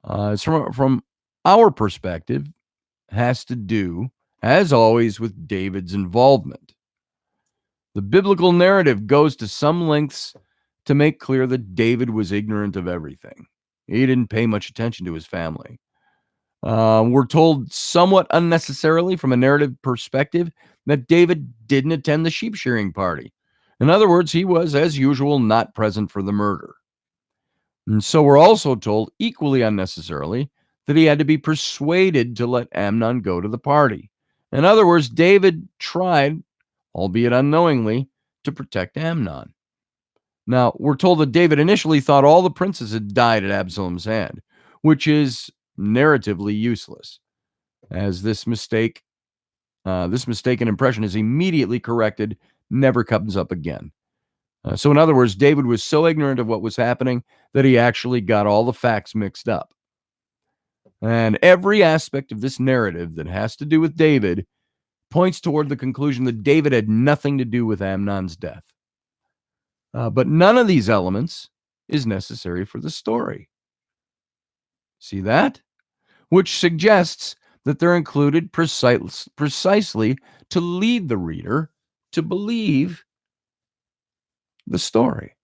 from our perspective, has to do, as always, with David's involvement. The biblical narrative goes to some lengths to make clear that David was ignorant of everything. He didn't pay much attention to his family. We're told somewhat unnecessarily from a narrative perspective that David didn't attend the sheep shearing party. In other words, he was, as usual, not present for the murder. And so we're also told, equally unnecessarily, that he had to be persuaded to let Amnon go to the party. In other words, David tried, albeit unknowingly, to protect Amnon. Now, we're told that David initially thought all the princes had died at Absalom's hand, which is narratively useless, as this mistaken impression is immediately corrected, never comes up again. So in other words, David was so ignorant of what was happening that he actually got all the facts mixed up. And every aspect of this narrative that has to do with David points toward the conclusion that David had nothing to do with Amnon's death. But none of these elements is necessary for the story. See that? Which suggests that they're included precisely to lead the reader to believe the story.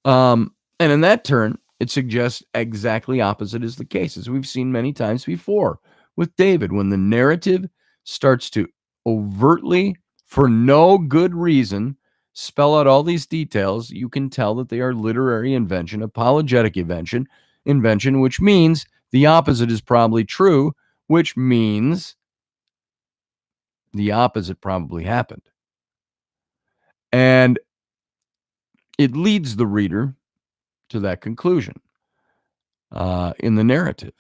And in that turn, It suggests exactly opposite is the case, as we've seen many times before with David. When the narrative starts to overtly, for no good reason, spell out all these details, you can tell that they are literary invention, apologetic invention, which means the opposite is probably true, which means the opposite probably happened. And it leads the reader to that conclusion in the narrative.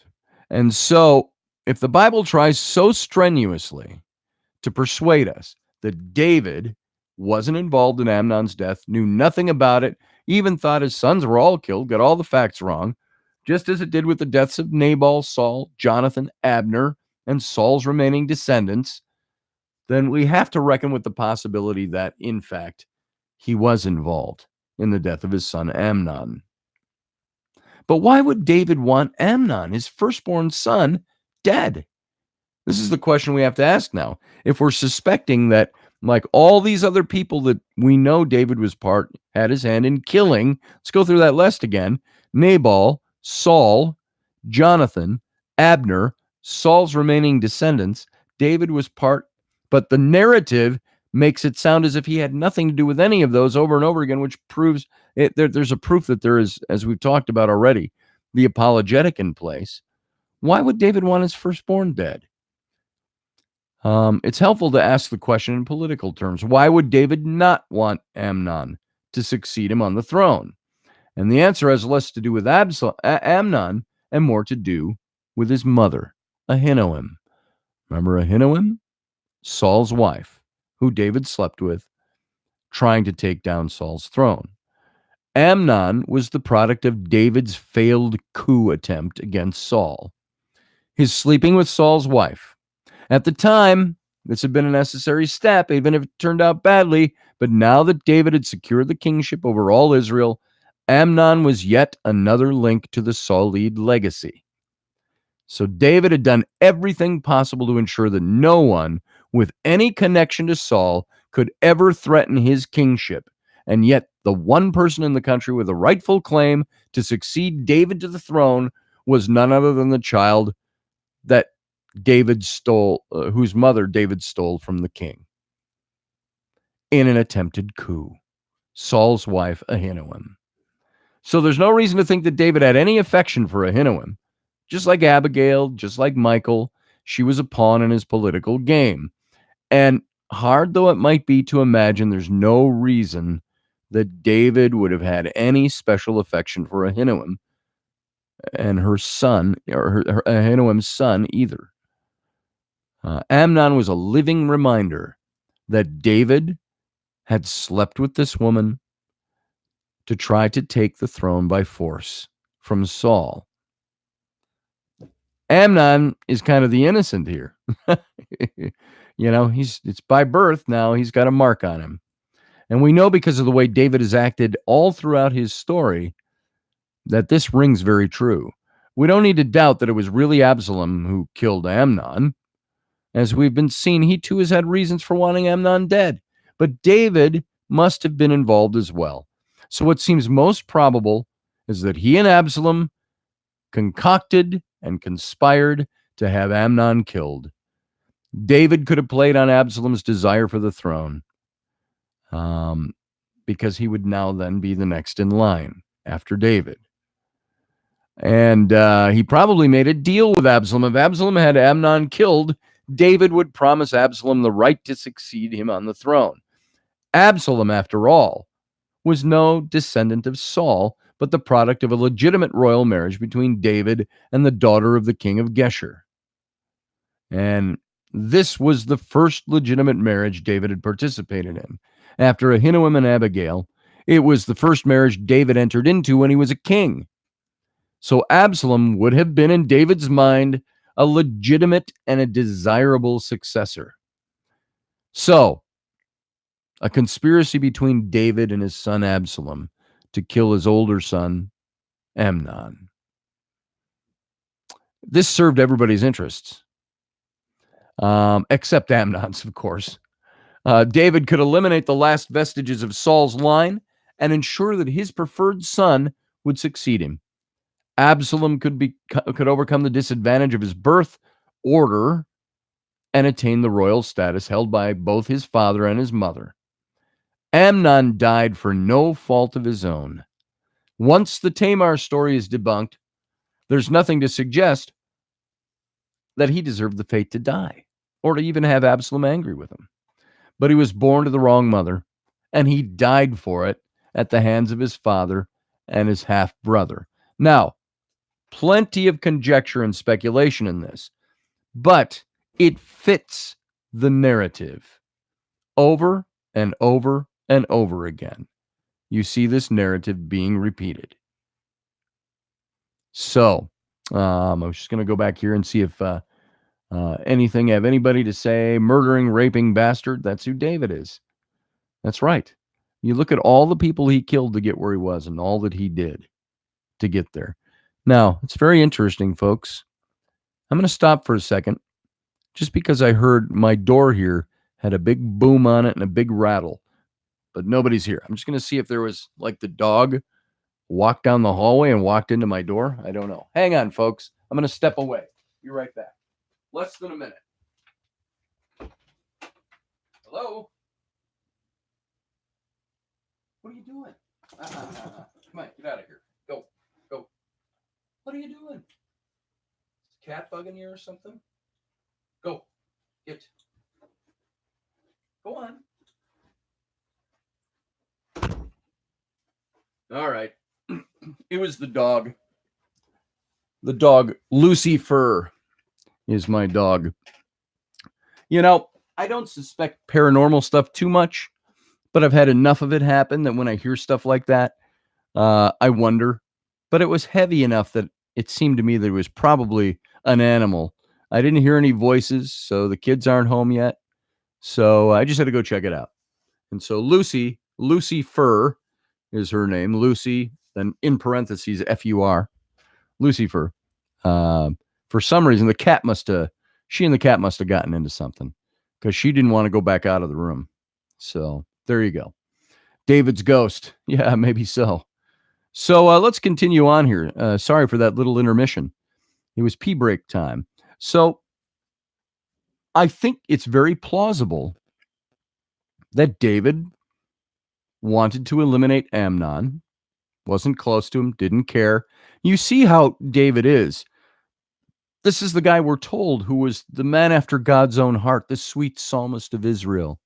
And so, if the Bible tries so strenuously to persuade us that David wasn't involved in Amnon's death, knew nothing about it, even thought his sons were all killed, got all the facts wrong, just as it did with the deaths of Nabal, Saul, Jonathan, Abner, and Saul's remaining descendants, then we have to reckon with the possibility that, in fact, he was involved in the death of his son Amnon. But why would David want Amnon, his firstborn son, dead? This is the question we have to ask now. If we're suspecting that, like all these other people that we know David had his hand in killing, let's go through that list again. Nabal, Saul, Jonathan, Abner, Saul's remaining descendants. David was part, but the narrative makes it sound as if he had nothing to do with any of those over and over again, which proves there's a proof that there is, as we've talked about already, the apologetic in place. Why would David want his firstborn dead? It's helpful to ask the question in political terms. Why would David not want Amnon to succeed him on the throne? And the answer has less to do with Amnon and more to do with his mother, Ahinoam. Remember Ahinoam? Saul's wife, who David slept with, trying to take down Saul's throne. Amnon was the product of David's failed coup attempt against Saul. His sleeping with Saul's wife. At the time, this had been a necessary step, even if it turned out badly, but now that David had secured the kingship over all Israel, Amnon was yet another link to the Saulide legacy. So David had done everything possible to ensure that no one with any connection to Saul could ever threaten his kingship. And yet the one person in the country with a rightful claim to succeed David to the throne was none other than the child that David stole, whose mother David stole from the king in an attempted coup, Saul's wife, Ahinoam. So there's no reason to think that David had any affection for Ahinoam. Just like Abigail, just like Michal, she was a pawn in his political game. And hard though it might be to imagine, there's no reason that David would have had any special affection for Ahinoam and her son, or her Ahinoam's son either. Amnon was a living reminder that David had slept with this woman to try to take the throne by force from Saul. Amnon is kind of the innocent here. It's by birth now, he's got a mark on him. And we know because of the way David has acted all throughout his story that this rings very true. We don't need to doubt that it was really Absalom who killed Amnon. As we've been seeing, he too has had reasons for wanting Amnon dead. But David must have been involved as well. So what seems most probable is that he and Absalom concocted and conspired to have Amnon killed. David could have played on Absalom's desire for the throne, because he would now then be the next in line after David. And he probably made a deal with Absalom. If Absalom had Amnon killed, David would promise Absalom the right to succeed him on the throne. Absalom, after all, was no descendant of Saul, but the product of a legitimate royal marriage between David and the daughter of the king of Geshur. And this was the first legitimate marriage David had participated in. After Ahinoam and Abigail, it was the first marriage David entered into when he was a king. So Absalom would have been, in David's mind, a legitimate and a desirable successor. So, a conspiracy between David and his son Absalom to kill his older son, Amnon. This served everybody's interests, except Amnon's, of course. David could eliminate the last vestiges of Saul's line and ensure that his preferred son would succeed him. Absalom could overcome the disadvantage of his birth order and attain the royal status held by both his father and his mother. Amnon died for no fault of his own. Once the Tamar story is debunked, there's nothing to suggest that he deserved the fate to die or to even have Absalom angry with him. But he was born to the wrong mother, and he died for it at the hands of his father and his half-brother. Now, plenty of conjecture and speculation in this, but it fits the narrative over and over and over again. You see this narrative being repeated. So, I was just going to go back here and see if anything, have anybody to say, murdering, raping bastard, that's who David is. That's right. You look at all the people he killed to get where he was and all that he did to get there. Now, it's very interesting, folks. I'm going to stop for a second just because I heard my door here had a big boom on it and a big rattle, but nobody's here. I'm just going to see if there was like the dog walked down the hallway and walked into my door. I don't know. Hang on, folks. I'm going to step away. Be right back. Less than a minute. Hello? What are you doing? Come on, get out of here. Go. What are you doing? Is a cat bugging you or something? Go. Get. Go on. All right. It was the dog. The dog, Lucifer, is my dog. You know, I don't suspect paranormal stuff too much, but I've had enough of it happen that when I hear stuff like that, I wonder. But it was heavy enough that it seemed to me that it was probably an animal. I didn't hear any voices, so the kids aren't home yet. So I just had to go check it out. And so Lucifer is her name. Lucy, then in parentheses, F-U-R, Lucifer. For some reason, she and the cat must have gotten into something because she didn't want to go back out of the room. So there you go. David's ghost. Yeah, maybe so. So let's continue on here. Sorry for that little intermission. It was pee break time. So I think it's very plausible that David wanted to eliminate Amnon, wasn't close to him, didn't care. You see how David is. This is the guy we're told who was the man after God's own heart, the sweet psalmist of Israel.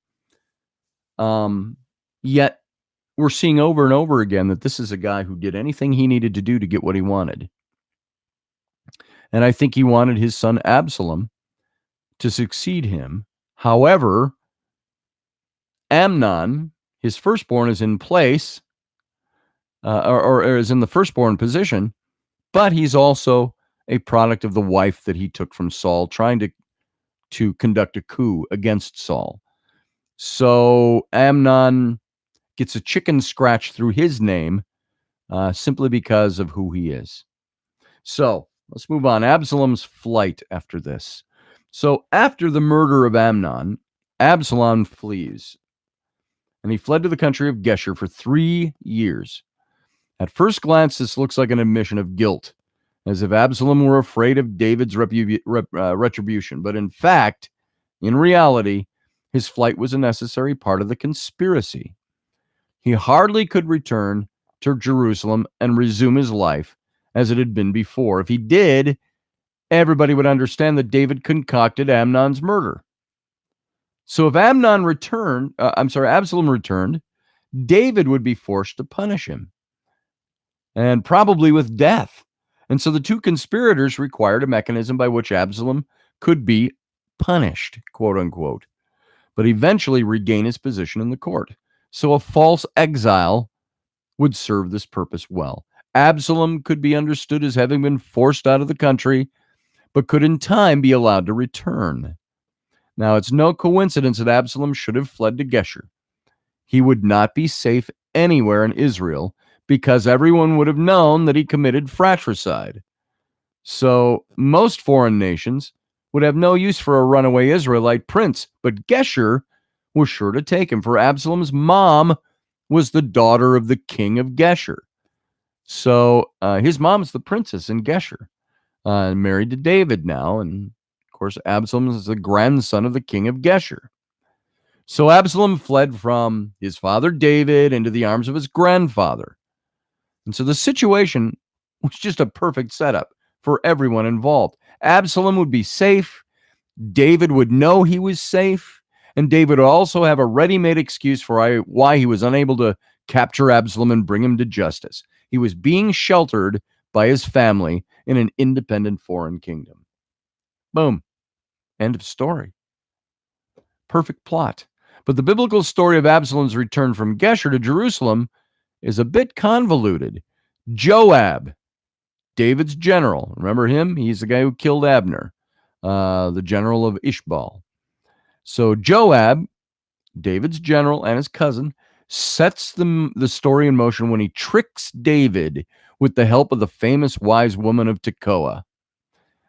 Yet we're seeing over and over again that this is a guy who did anything he needed to do to get what he wanted. And I think he wanted his son Absalom to succeed him. However, Amnon, his firstborn, is in place, or is in the firstborn position, but he's also a product of the wife that he took from Saul, trying to conduct a coup against Saul. So Amnon gets a chicken scratch through his name simply because of who he is. So let's move on. Absalom's flight after this. So after the murder of Amnon, Absalom flees, and he fled to the country of Geshur for 3 years. At first glance, this looks like an admission of guilt, as if Absalom were afraid of David's retribution. But in fact, in reality, his flight was a necessary part of the conspiracy. He hardly could return to Jerusalem and resume his life as it had been before. If he did, everybody would understand that David concocted Amnon's murder. So if Absalom returned, David would be forced to punish him, and probably with death. And so the two conspirators required a mechanism by which Absalom could be punished, quote unquote, but eventually regain his position in the court. So a false exile would serve this purpose well. Absalom could be understood as having been forced out of the country, but could in time be allowed to return. Now, it's no coincidence that Absalom should have fled to Geshur. He would not be safe anywhere in Israel because everyone would have known that he committed fratricide. So most foreign nations would have no use for a runaway Israelite prince, but Geshur was sure to take him, for Absalom's mom was the daughter of the king of Geshur. So his mom's the princess in Gesher, married to David now. And of course, Absalom is the grandson of the king of Gesher. So Absalom fled from his father David into the arms of his grandfather. And so the situation was just a perfect setup for everyone involved. Absalom would be safe. David would know he was safe. And David would also have a ready-made excuse for why he was unable to capture Absalom and bring him to justice. He was being sheltered by his family in an independent foreign kingdom. Boom. End of story. Perfect plot. But the biblical story of Absalom's return from Gesher to Jerusalem is a bit convoluted. Joab, David's general, remember him? He's the guy who killed Abner, the general of Ishbaal. So Joab, David's general and his cousin, sets the story in motion when he tricks David with the help of the famous wise woman of Tekoa.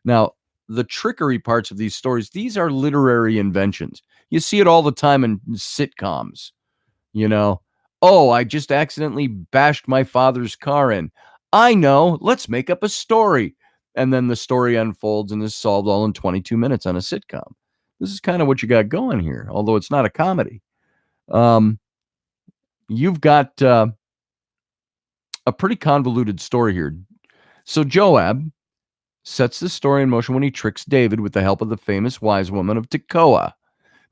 Now, the trickery parts of these stories, these are literary inventions. You see it all the time in sitcoms. Oh, I just accidentally bashed my father's car in. I know, let's make up a story. And then the story unfolds and is solved all in 22 minutes on a sitcom. This is kind of what you got going here, although it's not a comedy. You've got a pretty convoluted story here. So Joab sets the story in motion when he tricks David with the help of the famous wise woman of Tekoa.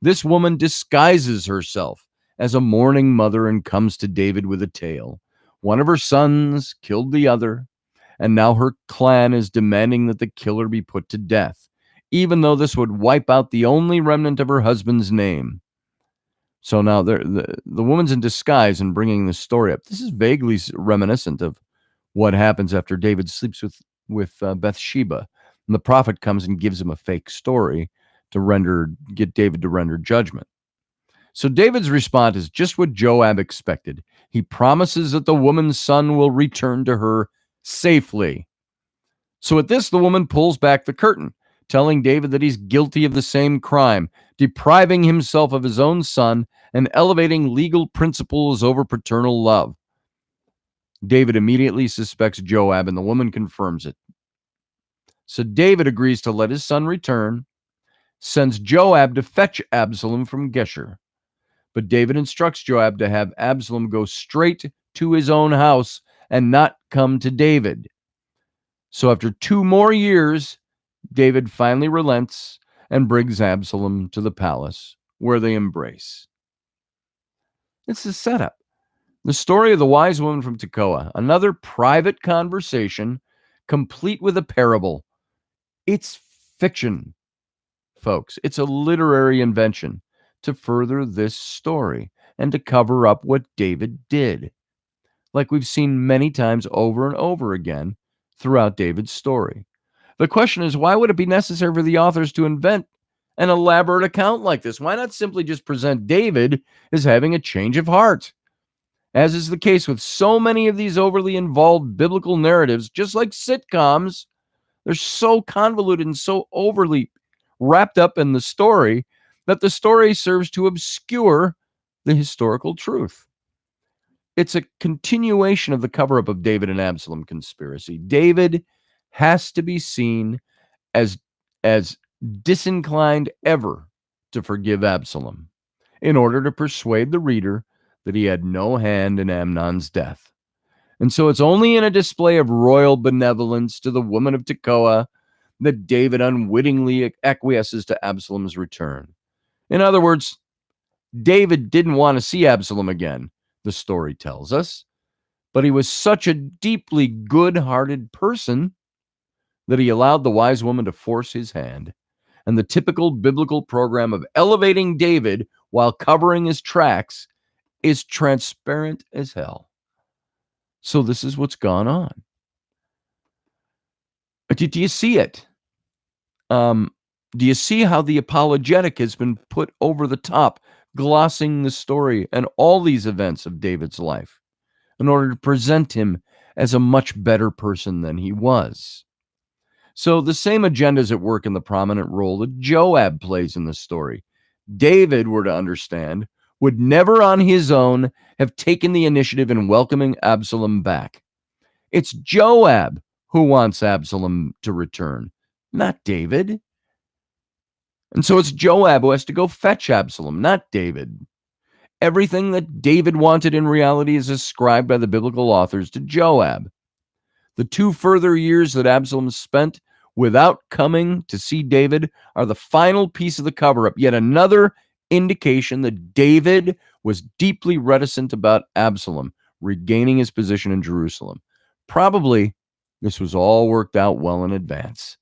This woman disguises herself as a mourning mother and comes to David with a tale. One of her sons killed the other, and now her clan is demanding that the killer be put to death, even though this would wipe out the only remnant of her husband's name. So now the woman's in disguise and bringing the story up. This is vaguely reminiscent of what happens after David sleeps with Bathsheba. And the prophet comes and gives him a fake story to get David to render judgment. So David's response is just what Joab expected. He promises that the woman's son will return to her safely. So at this, the woman pulls back the curtain, telling David that he's guilty of the same crime, depriving himself of his own son and elevating legal principles over paternal love. David immediately suspects Joab, and the woman confirms it. So David agrees to let his son return, sends Joab to fetch Absalom from Gesher. But David instructs Joab to have Absalom go straight to his own house and not come to David. So after 2 more years, David finally relents and brings Absalom to the palace, where they embrace. It's a setup. The story of the wise woman from Tekoa, another private conversation, complete with a parable. It's fiction, folks. It's a literary invention to further this story and to cover up what David did, like we've seen many times over and over again throughout David's story. The question is, why would it be necessary for the authors to invent an elaborate account like this? Why not simply just present David as having a change of heart? As is the case with so many of these overly involved biblical narratives, just like sitcoms, they're so convoluted and so overly wrapped up in the story that the story serves to obscure the historical truth. It's a continuation of the cover-up of David and Absalom conspiracy. David has to be seen as disinclined ever to forgive Absalom in order to persuade the reader that he had no hand in Amnon's death. And so it's only in a display of royal benevolence to the woman of Tekoa that David unwittingly acquiesces to Absalom's return. In other words, David didn't want to see Absalom again, the story tells us, but he was such a deeply good-hearted person that he allowed the wise woman to force his hand. And the typical biblical program of elevating David while covering his tracks is transparent as hell. So this is what's gone on. Do you see it? Do you see how the apologetic has been put over the top, glossing the story and all these events of David's life in order to present him as a much better person than he was? So the same agenda is at work in the prominent role that Joab plays in the story. David, we're to understand, would never on his own have taken the initiative in welcoming Absalom back. It's Joab who wants Absalom to return, not David. And so it's Joab who has to go fetch Absalom, not David. Everything that David wanted in reality is ascribed by the biblical authors to Joab. The 2 further years that Absalom spent without coming to see David are the final piece of the cover-up, yet another indication that David was deeply reticent about Absalom regaining his position in Jerusalem. Probably this was all worked out well in advance,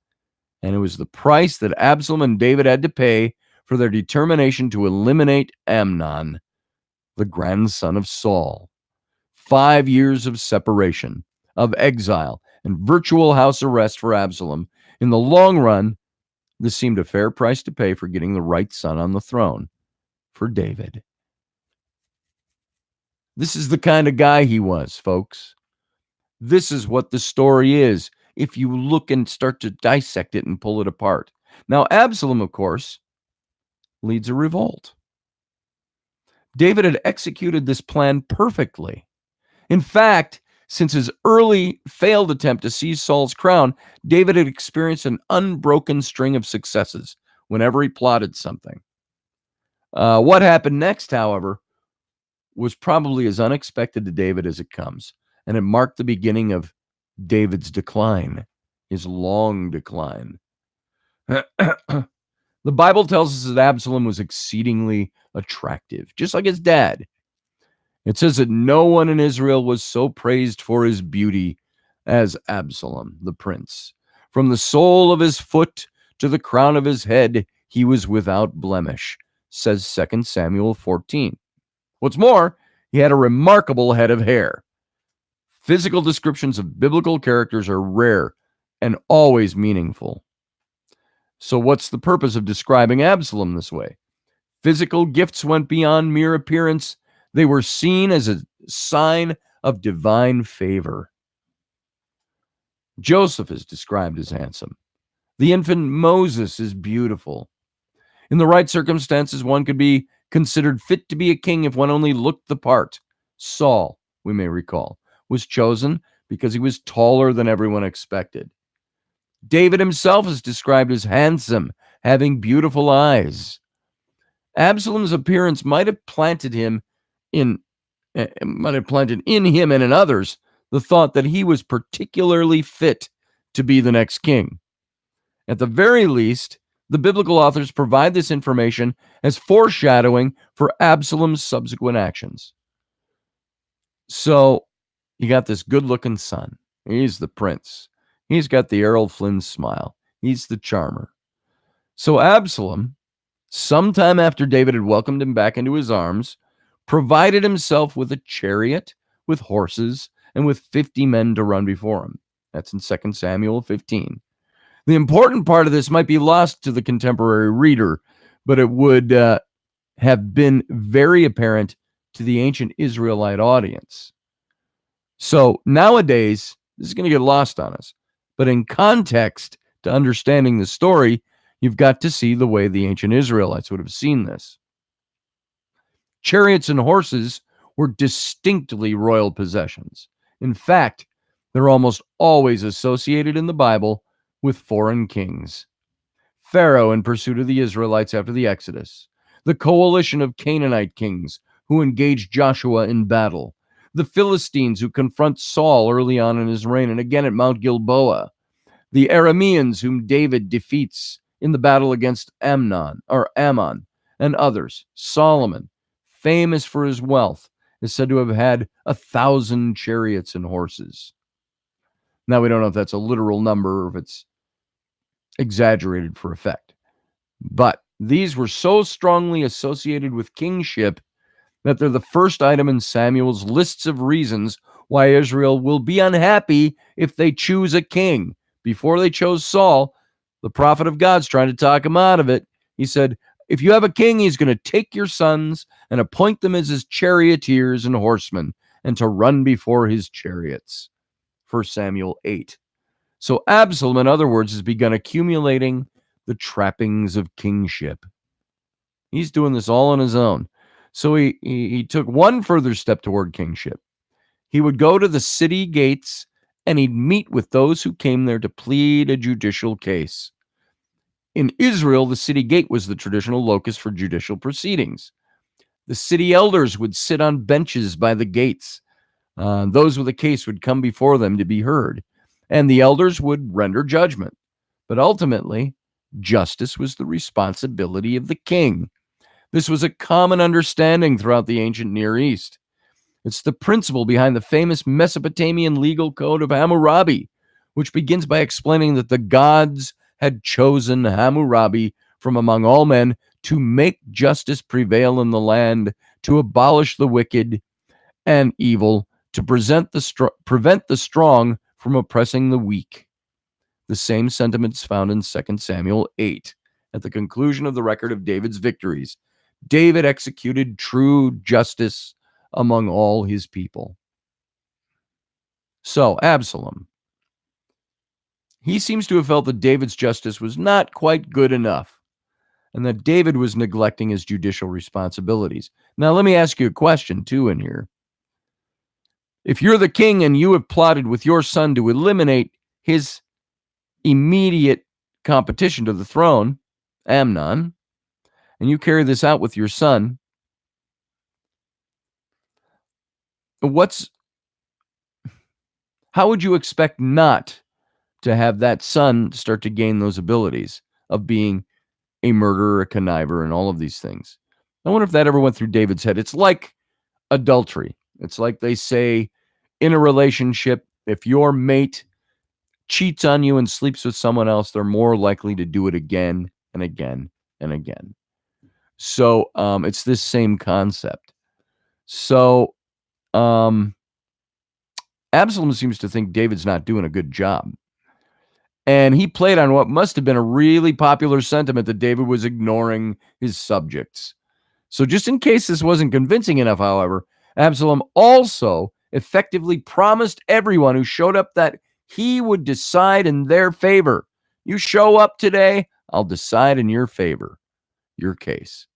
and it was the price that Absalom and David had to pay for their determination to eliminate Amnon, the grandson of Saul. 5 years of separation, of exile, and virtual house arrest for Absalom. In the long run, this seemed a fair price to pay for getting the right son on the throne for David. This is the kind of guy he was, folks. This is what the story is if you look and start to dissect it and pull it apart. Now, Absalom, of course, leads a revolt. David had executed this plan perfectly. In fact, since his early failed attempt to seize Saul's crown, David had experienced an unbroken string of successes whenever he plotted something. What happened next, however, was probably as unexpected to David as it comes, and it marked the beginning of David's decline, his long decline. The Bible tells us that Absalom was exceedingly attractive, just like his dad. It says that no one in Israel was so praised for his beauty as Absalom, the prince. From the sole of his foot to the crown of his head, he was without blemish, says 2 Samuel 14. What's more, he had a remarkable head of hair. Physical descriptions of biblical characters are rare and always meaningful. So what's the purpose of describing Absalom this way? Physical gifts went beyond mere appearance. They were seen as a sign of divine favor. Joseph is described as handsome. The infant Moses is beautiful. In the right circumstances, one could be considered fit to be a king if one only looked the part. Saul, we may recall, was chosen because he was taller than everyone expected. David himself is described as handsome, having beautiful eyes. Absalom's appearance might have planted in him and in others the thought that he was particularly fit to be the next king. At the very least, the biblical authors provide this information as foreshadowing for Absalom's subsequent actions. So you got this good-looking son. He's the prince. He's got the Errol Flynn smile. He's the charmer. So Absalom, sometime after David had welcomed him back into his arms, provided himself with a chariot, with horses, and with 50 men to run before him. That's in 2 Samuel 15. The important part of this might be lost to the contemporary reader, but it would have been very apparent to the ancient Israelite audience. So nowadays, this is going to get lost on us. But in context to understanding the story, you've got to see the way the ancient Israelites would have seen this. Chariots and horses were distinctly royal possessions. In fact, they're almost always associated in the Bible with foreign kings. Pharaoh in pursuit of the Israelites after the Exodus, the coalition of Canaanite kings who engaged Joshua in battle, the Philistines who confront Saul early on in his reign and again at Mount Gilboa, the Arameans whom David defeats in the battle against Ammon, and others. Solomon, famous for his wealth, is said to have had 1,000 chariots and horses. Now, we don't know if that's a literal number or if it's exaggerated for effect. But these were so strongly associated with kingship that they're the first item in Samuel's lists of reasons why Israel will be unhappy if they choose a king. Before they chose Saul, the prophet of God's trying to talk him out of it. He said, if you have a king, he's going to take your sons and appoint them as his charioteers and horsemen and to run before his chariots. 1 Samuel 8. So Absalom, in other words, has begun accumulating the trappings of kingship. He's doing this all on his own. So he took one further step toward kingship. He would go to the city gates and he'd meet with those who came there to plead a judicial case. In Israel, the city gate was the traditional locus for judicial proceedings. The city elders would sit on benches by the gates. Those with a case would come before them to be heard, and the elders would render judgment. But ultimately, justice was the responsibility of the king. This was a common understanding throughout the ancient Near East. It's the principle behind the famous Mesopotamian legal code of Hammurabi, which begins by explaining that the gods had chosen Hammurabi from among all men to make justice prevail in the land, to abolish the wicked and evil, to prevent the strong from oppressing the weak. The same sentiments found in 2 Samuel 8. At the conclusion of the record of David's victories, David executed true justice among all his people. So, Absalom. He seems to have felt that David's justice was not quite good enough, and that David was neglecting his judicial responsibilities. Now, let me ask you a question, too, in here. If you're the king and you have plotted with your son to eliminate his immediate competition to the throne, Amnon, and you carry this out with your son, how would you expect not to have that son start to gain those abilities of being a murderer, a conniver, and all of these things? I wonder if that ever went through David's head. It's like adultery. It's like they say in a relationship, if your mate cheats on you and sleeps with someone else, they're more likely to do it again and again and again. So it's this same concept. So Absalom seems to think David's not doing a good job. And he played on what must have been a really popular sentiment that David was ignoring his subjects. So just in case this wasn't convincing enough, however, Absalom also effectively promised everyone who showed up that he would decide in their favor. You show up today, I'll decide in your favor, your case.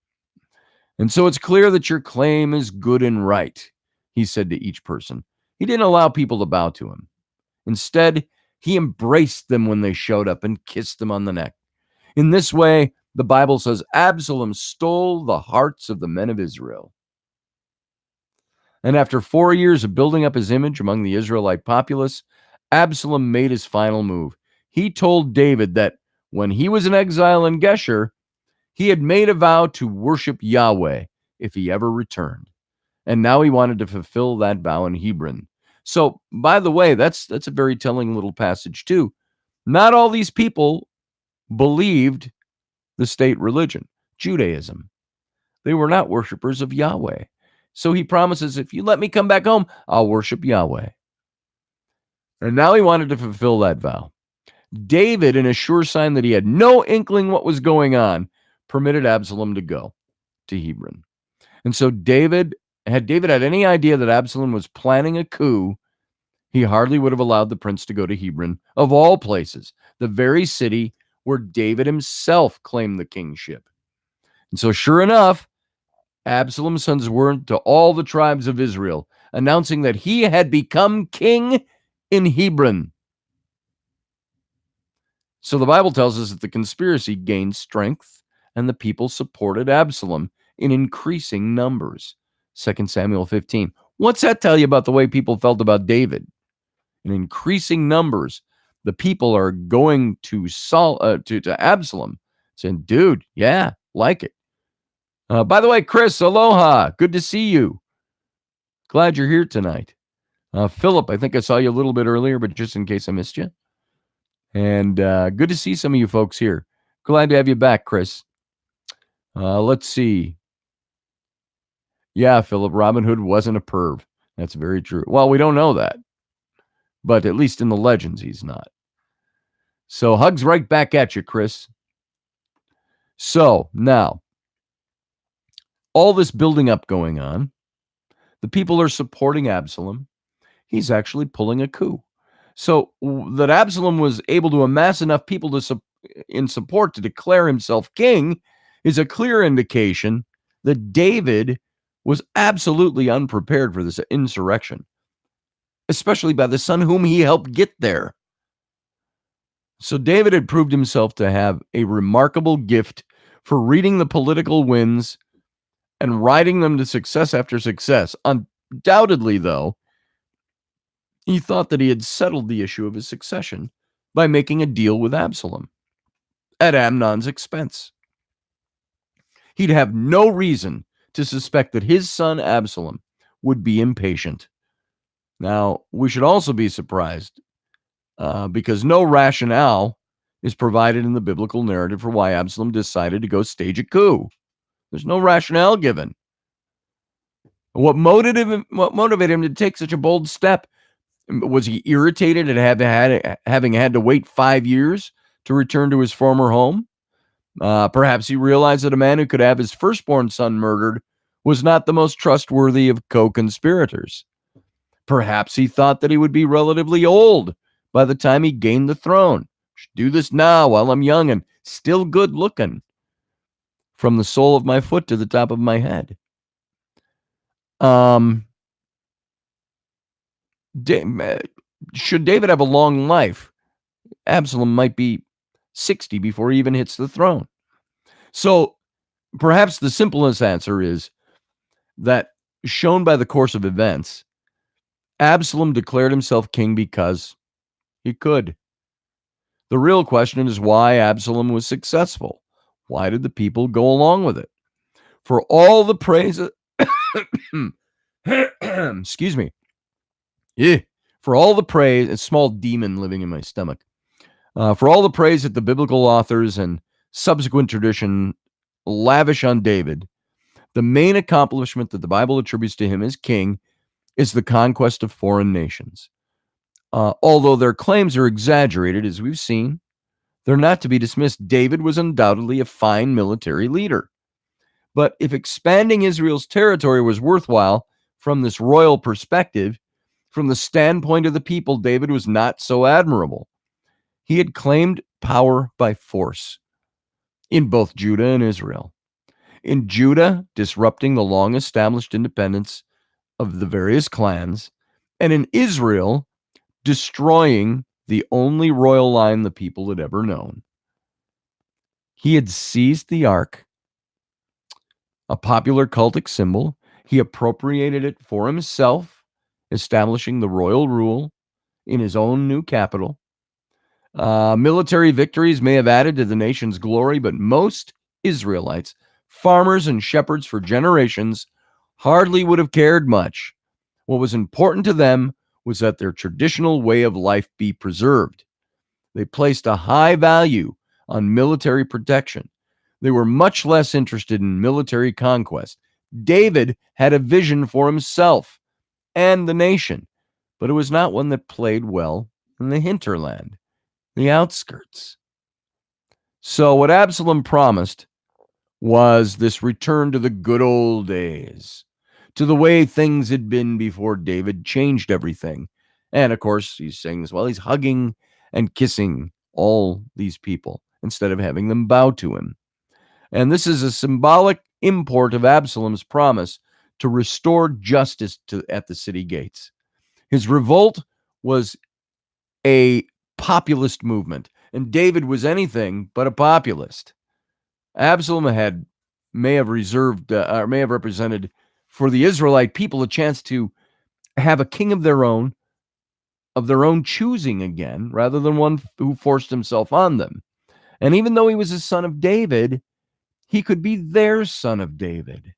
And so it's clear that your claim is good and right, he said to each person. He didn't allow people to bow to him. Instead, he embraced them when they showed up and kissed them on the neck. In this way, the Bible says Absalom stole the hearts of the men of Israel. And after 4 years of building up his image among the Israelite populace, Absalom made his final move. He told David that when he was in exile in Geshur, he had made a vow to worship Yahweh if he ever returned. And now he wanted to fulfill that vow in Hebron. So, by the way, that's a very telling little passage too. Not all these people believed the state religion, Judaism. They were not worshipers of Yahweh. So he promises, if you let me come back home, I'll worship Yahweh. And now he wanted to fulfill that vow. David, in a sure sign that he had no inkling what was going on, permitted Absalom to go to Hebron. And so David had any idea that Absalom was planning a coup, he hardly would have allowed the prince to go to Hebron, of all places, the very city where David himself claimed the kingship. And so sure enough, Absalom sends word to all the tribes of Israel, announcing that he had become king in Hebron. So the Bible tells us that the conspiracy gained strength, and the people supported Absalom in increasing numbers. 2 Samuel 15. What's that tell you about the way people felt about David? In increasing numbers, the people are going to Absalom, saying, dude, yeah, like it. By the way, Chris, aloha. Good to see you. Glad you're here tonight. Philip, I think I saw you a little bit earlier, but just in case I missed you. And good to see some of you folks here. Glad to have you back, Chris. Let's see. Yeah, Philip, Robin Hood wasn't a perv. That's very true. Well, we don't know that. But at least in the legends, he's not. So hugs right back at you, Chris. So now, all this building up going on, the people are supporting Absalom. He's actually pulling a coup. So that Absalom was able to amass enough people in support to declare himself king is a clear indication that David was absolutely unprepared for this insurrection. especially by the son whom he helped get there. So David had proved himself to have a remarkable gift for reading the political winds and riding them to success after success. Undoubtedly, though, he thought that he had settled the issue of his succession by making a deal with Absalom at Amnon's expense. He'd have no reason to suspect that his son Absalom would be impatient. Now, we should also be surprised because no rationale is provided in the biblical narrative for why Absalom decided to go stage a coup. There's no rationale given. What motivated him to take such a bold step? Was he irritated at having had to wait 5 years to return to his former home? Perhaps he realized that a man who could have his firstborn son murdered was not the most trustworthy of co-conspirators. Perhaps he thought that he would be relatively old by the time he gained the throne. Should do this now while I'm young and still good looking, from the sole of my foot to the top of my head. Should David have a long life? Absalom might be 60 before he even hits the throne. So perhaps the simplest answer is that, shown by the course of events, Absalom declared himself king because he could. The real question is why Absalom was successful. Why did the people go along with it? For all the praise, excuse me. Yeah. For all the praise, a small demon living in my stomach. For all the praise that the biblical authors and subsequent tradition lavish on David, the main accomplishment that the Bible attributes to him as king is the conquest of foreign nations. Although their claims are exaggerated, as we've seen, they're not to be dismissed. David was undoubtedly a fine military leader. But if expanding Israel's territory was worthwhile from this royal perspective, from the standpoint of the people, David was not so admirable. He had claimed power by force in both Judah and Israel. In Judah, disrupting the long-established independence of the various clans, and in Israel, destroying the only royal line the people had ever known. He had seized the ark, a popular cultic symbol. He appropriated it for himself, establishing the royal rule in his own new capital. Military victories may have added to the nation's glory, but most Israelites, farmers and shepherds for generations, hardly would have cared much. What was important to them was that their traditional way of life be preserved. They placed a high value on military protection. They were much less interested in military conquest. David had a vision for himself and the nation, but it was not one that played well in the hinterland, the outskirts. So what Absalom promised was this return to the good old days, to the way things had been before David changed everything. And of course, he's saying this while he's hugging and kissing all these people instead of having them bow to him. And this is a symbolic import of Absalom's promise to restore justice at the city gates. His revolt was a populist movement, and David was anything but a populist. Absalom may have represented for the Israelite people a chance to have a king of their own choosing again, rather than one who forced himself on them. And even though he was a son of David, he could be their son of David,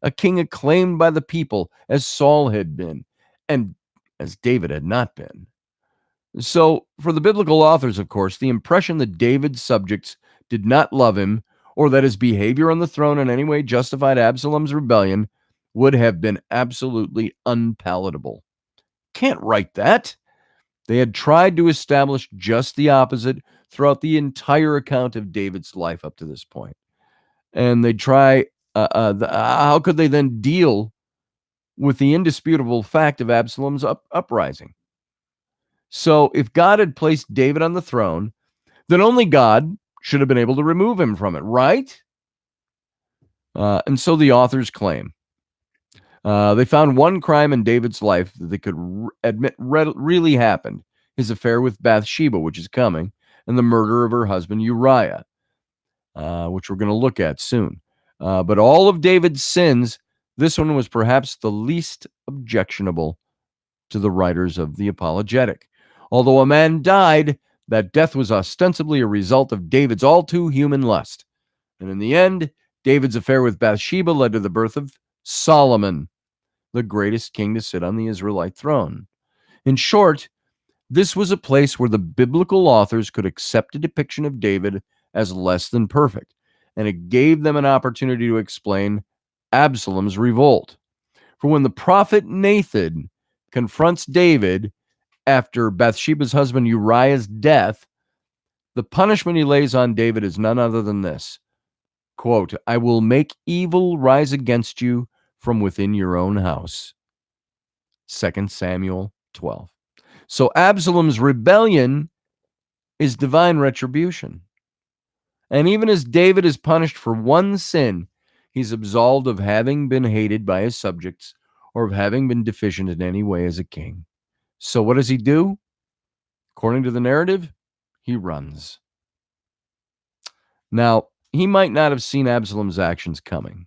a king acclaimed by the people as Saul had been, and as David had not been. So, for the biblical authors, of course, the impression that David's subjects did not love him, or that his behavior on the throne in any way justified Absalom's rebellion, would have been absolutely unpalatable. Can't write that. They had tried to establish just the opposite throughout the entire account of David's life up to this point. And they try, how could they then deal with the indisputable fact of Absalom's uprising? So if God had placed David on the throne, then only God should have been able to remove him from it, right? And so the authors claim. They found one crime in David's life that they could admit really happened: his affair with Bathsheba, which is coming, and the murder of her husband Uriah, which we're going to look at soon. But all of David's sins, this one was perhaps the least objectionable to the writers of the apologetic. Although a man died, that death was ostensibly a result of David's all too human lust. And in the end, David's affair with Bathsheba led to the birth of Solomon, the greatest king to sit on the Israelite throne. In short, this was a place where the biblical authors could accept a depiction of David as less than perfect, and it gave them an opportunity to explain Absalom's revolt. For when the prophet Nathan confronts David after Bathsheba's husband Uriah's death, the punishment he lays on David is none other than this. Quote, I will make evil rise against you from within your own house. 2 Samuel 12. So Absalom's rebellion is divine retribution. And even as David is punished for one sin, he's absolved of having been hated by his subjects or of having been deficient in any way as a king. So what does he do? According to the narrative, he runs. Now, he might not have seen Absalom's actions coming,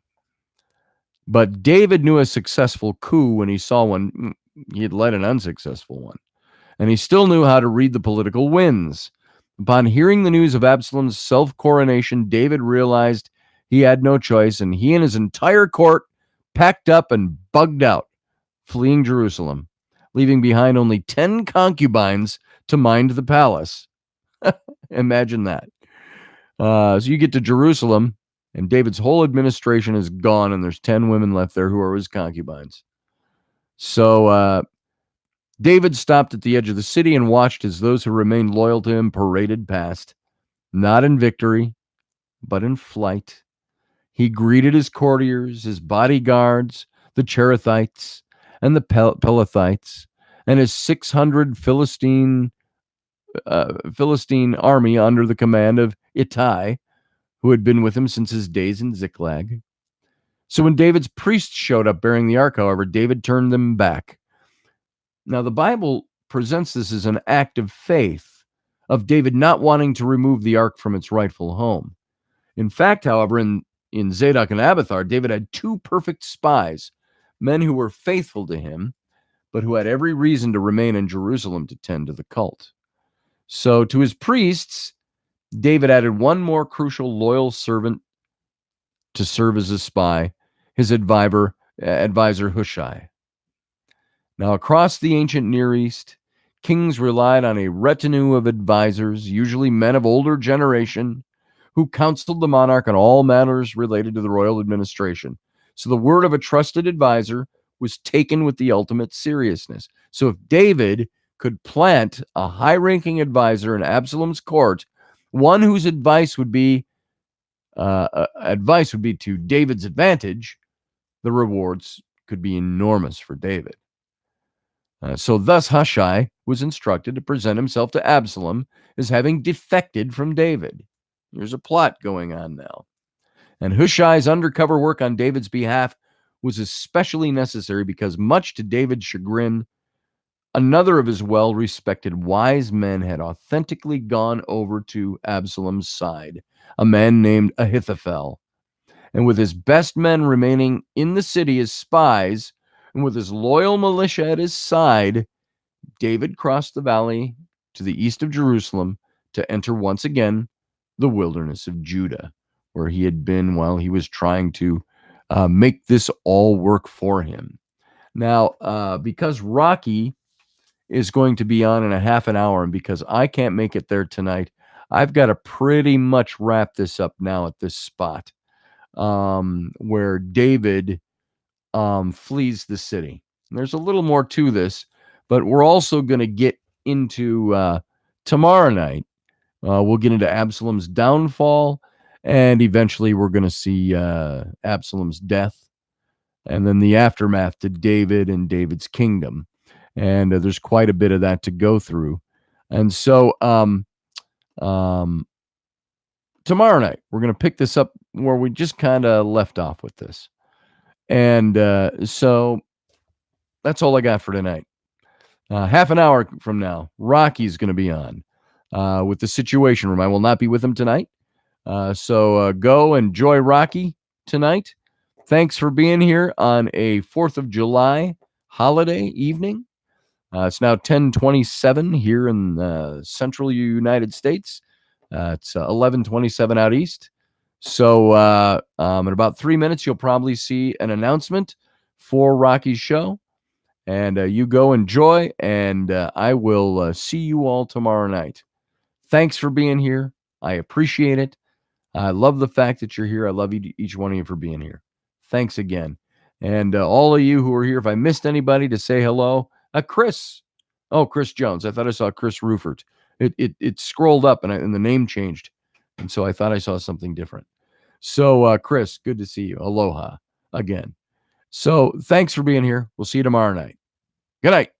but David knew a successful coup when he saw one. He had led an unsuccessful one, and he still knew how to read the political winds. Upon hearing the news of Absalom's self-coronation, David realized he had no choice, and he and his entire court packed up and bugged out, fleeing Jerusalem, leaving behind only 10 concubines to mind the palace. Imagine that. So you get to Jerusalem, and David's whole administration is gone, and there's 10 women left there who are his concubines. So David stopped at the edge of the city and watched as those who remained loyal to him paraded past, not in victory, but in flight. He greeted his courtiers, his bodyguards, the Cherethites, and the Pelethites, and his 600 Philistine army under the command of Ittai, who had been with him since his days in Ziklag. So when David's priests showed up bearing the ark, however, David turned them back. Now, the Bible presents this as an act of faith, of David not wanting to remove the ark from its rightful home. In fact, however, in Zadok and Abiathar, David had two perfect spies, men who were faithful to him, but who had every reason to remain in Jerusalem to tend to the cult. So to his priests, David added one more crucial loyal servant to serve as a spy, his advisor Hushai. Now, across the ancient Near East, kings relied on a retinue of advisors, usually men of older generation, who counseled the monarch on all matters related to the royal administration. So the word of a trusted advisor was taken with the ultimate seriousness. So if David could plant a high-ranking advisor in Absalom's court, one whose advice would be to David's advantage, the rewards could be enormous for David. So thus Hushai was instructed to present himself to Absalom as having defected from David. There's a plot going on now. And Hushai's undercover work on David's behalf was especially necessary because, much to David's chagrin, another of his well-respected wise men had authentically gone over to Absalom's side, a man named Ahithophel. And with his best men remaining in the city as spies, and with his loyal militia at his side, David crossed the valley to the east of Jerusalem to enter once again the wilderness of Judah, where he had been while he was trying to make this all work for him. Now, because Rocky is going to be on in a half an hour, and because I can't make it there tonight, I've got to pretty much wrap this up now at this spot where David flees the city. And there's a little more to this, but we're also going to get into tomorrow night. We'll get into Absalom's downfall, and eventually we're going to see Absalom's death, and then the aftermath to David and David's kingdom. And there's quite a bit of that to go through. And so tomorrow night, we're going to pick this up where we just kind of left off with this. And so that's all I got for tonight. Half an hour from now, Rocky's going to be on with the Situation Room. I will not be with him tonight. So go enjoy Rocky tonight. Thanks for being here on a 4th of July holiday evening. It's now 10:27 here in the central United States. It's 11:27 out east. So in about 3 minutes, you'll probably see an announcement for Rocky's show. And you go enjoy, and I will see you all tomorrow night. Thanks for being here. I appreciate it. I love the fact that you're here. I love each one of you for being here. Thanks again. And all of you who are here, if I missed anybody to say hello, Chris. Oh, Chris Jones. I thought I saw Chris Rufert. It scrolled up and the name changed. And so I thought I saw something different. So, Chris, good to see you. Aloha again. So thanks for being here. We'll see you tomorrow night. Good night.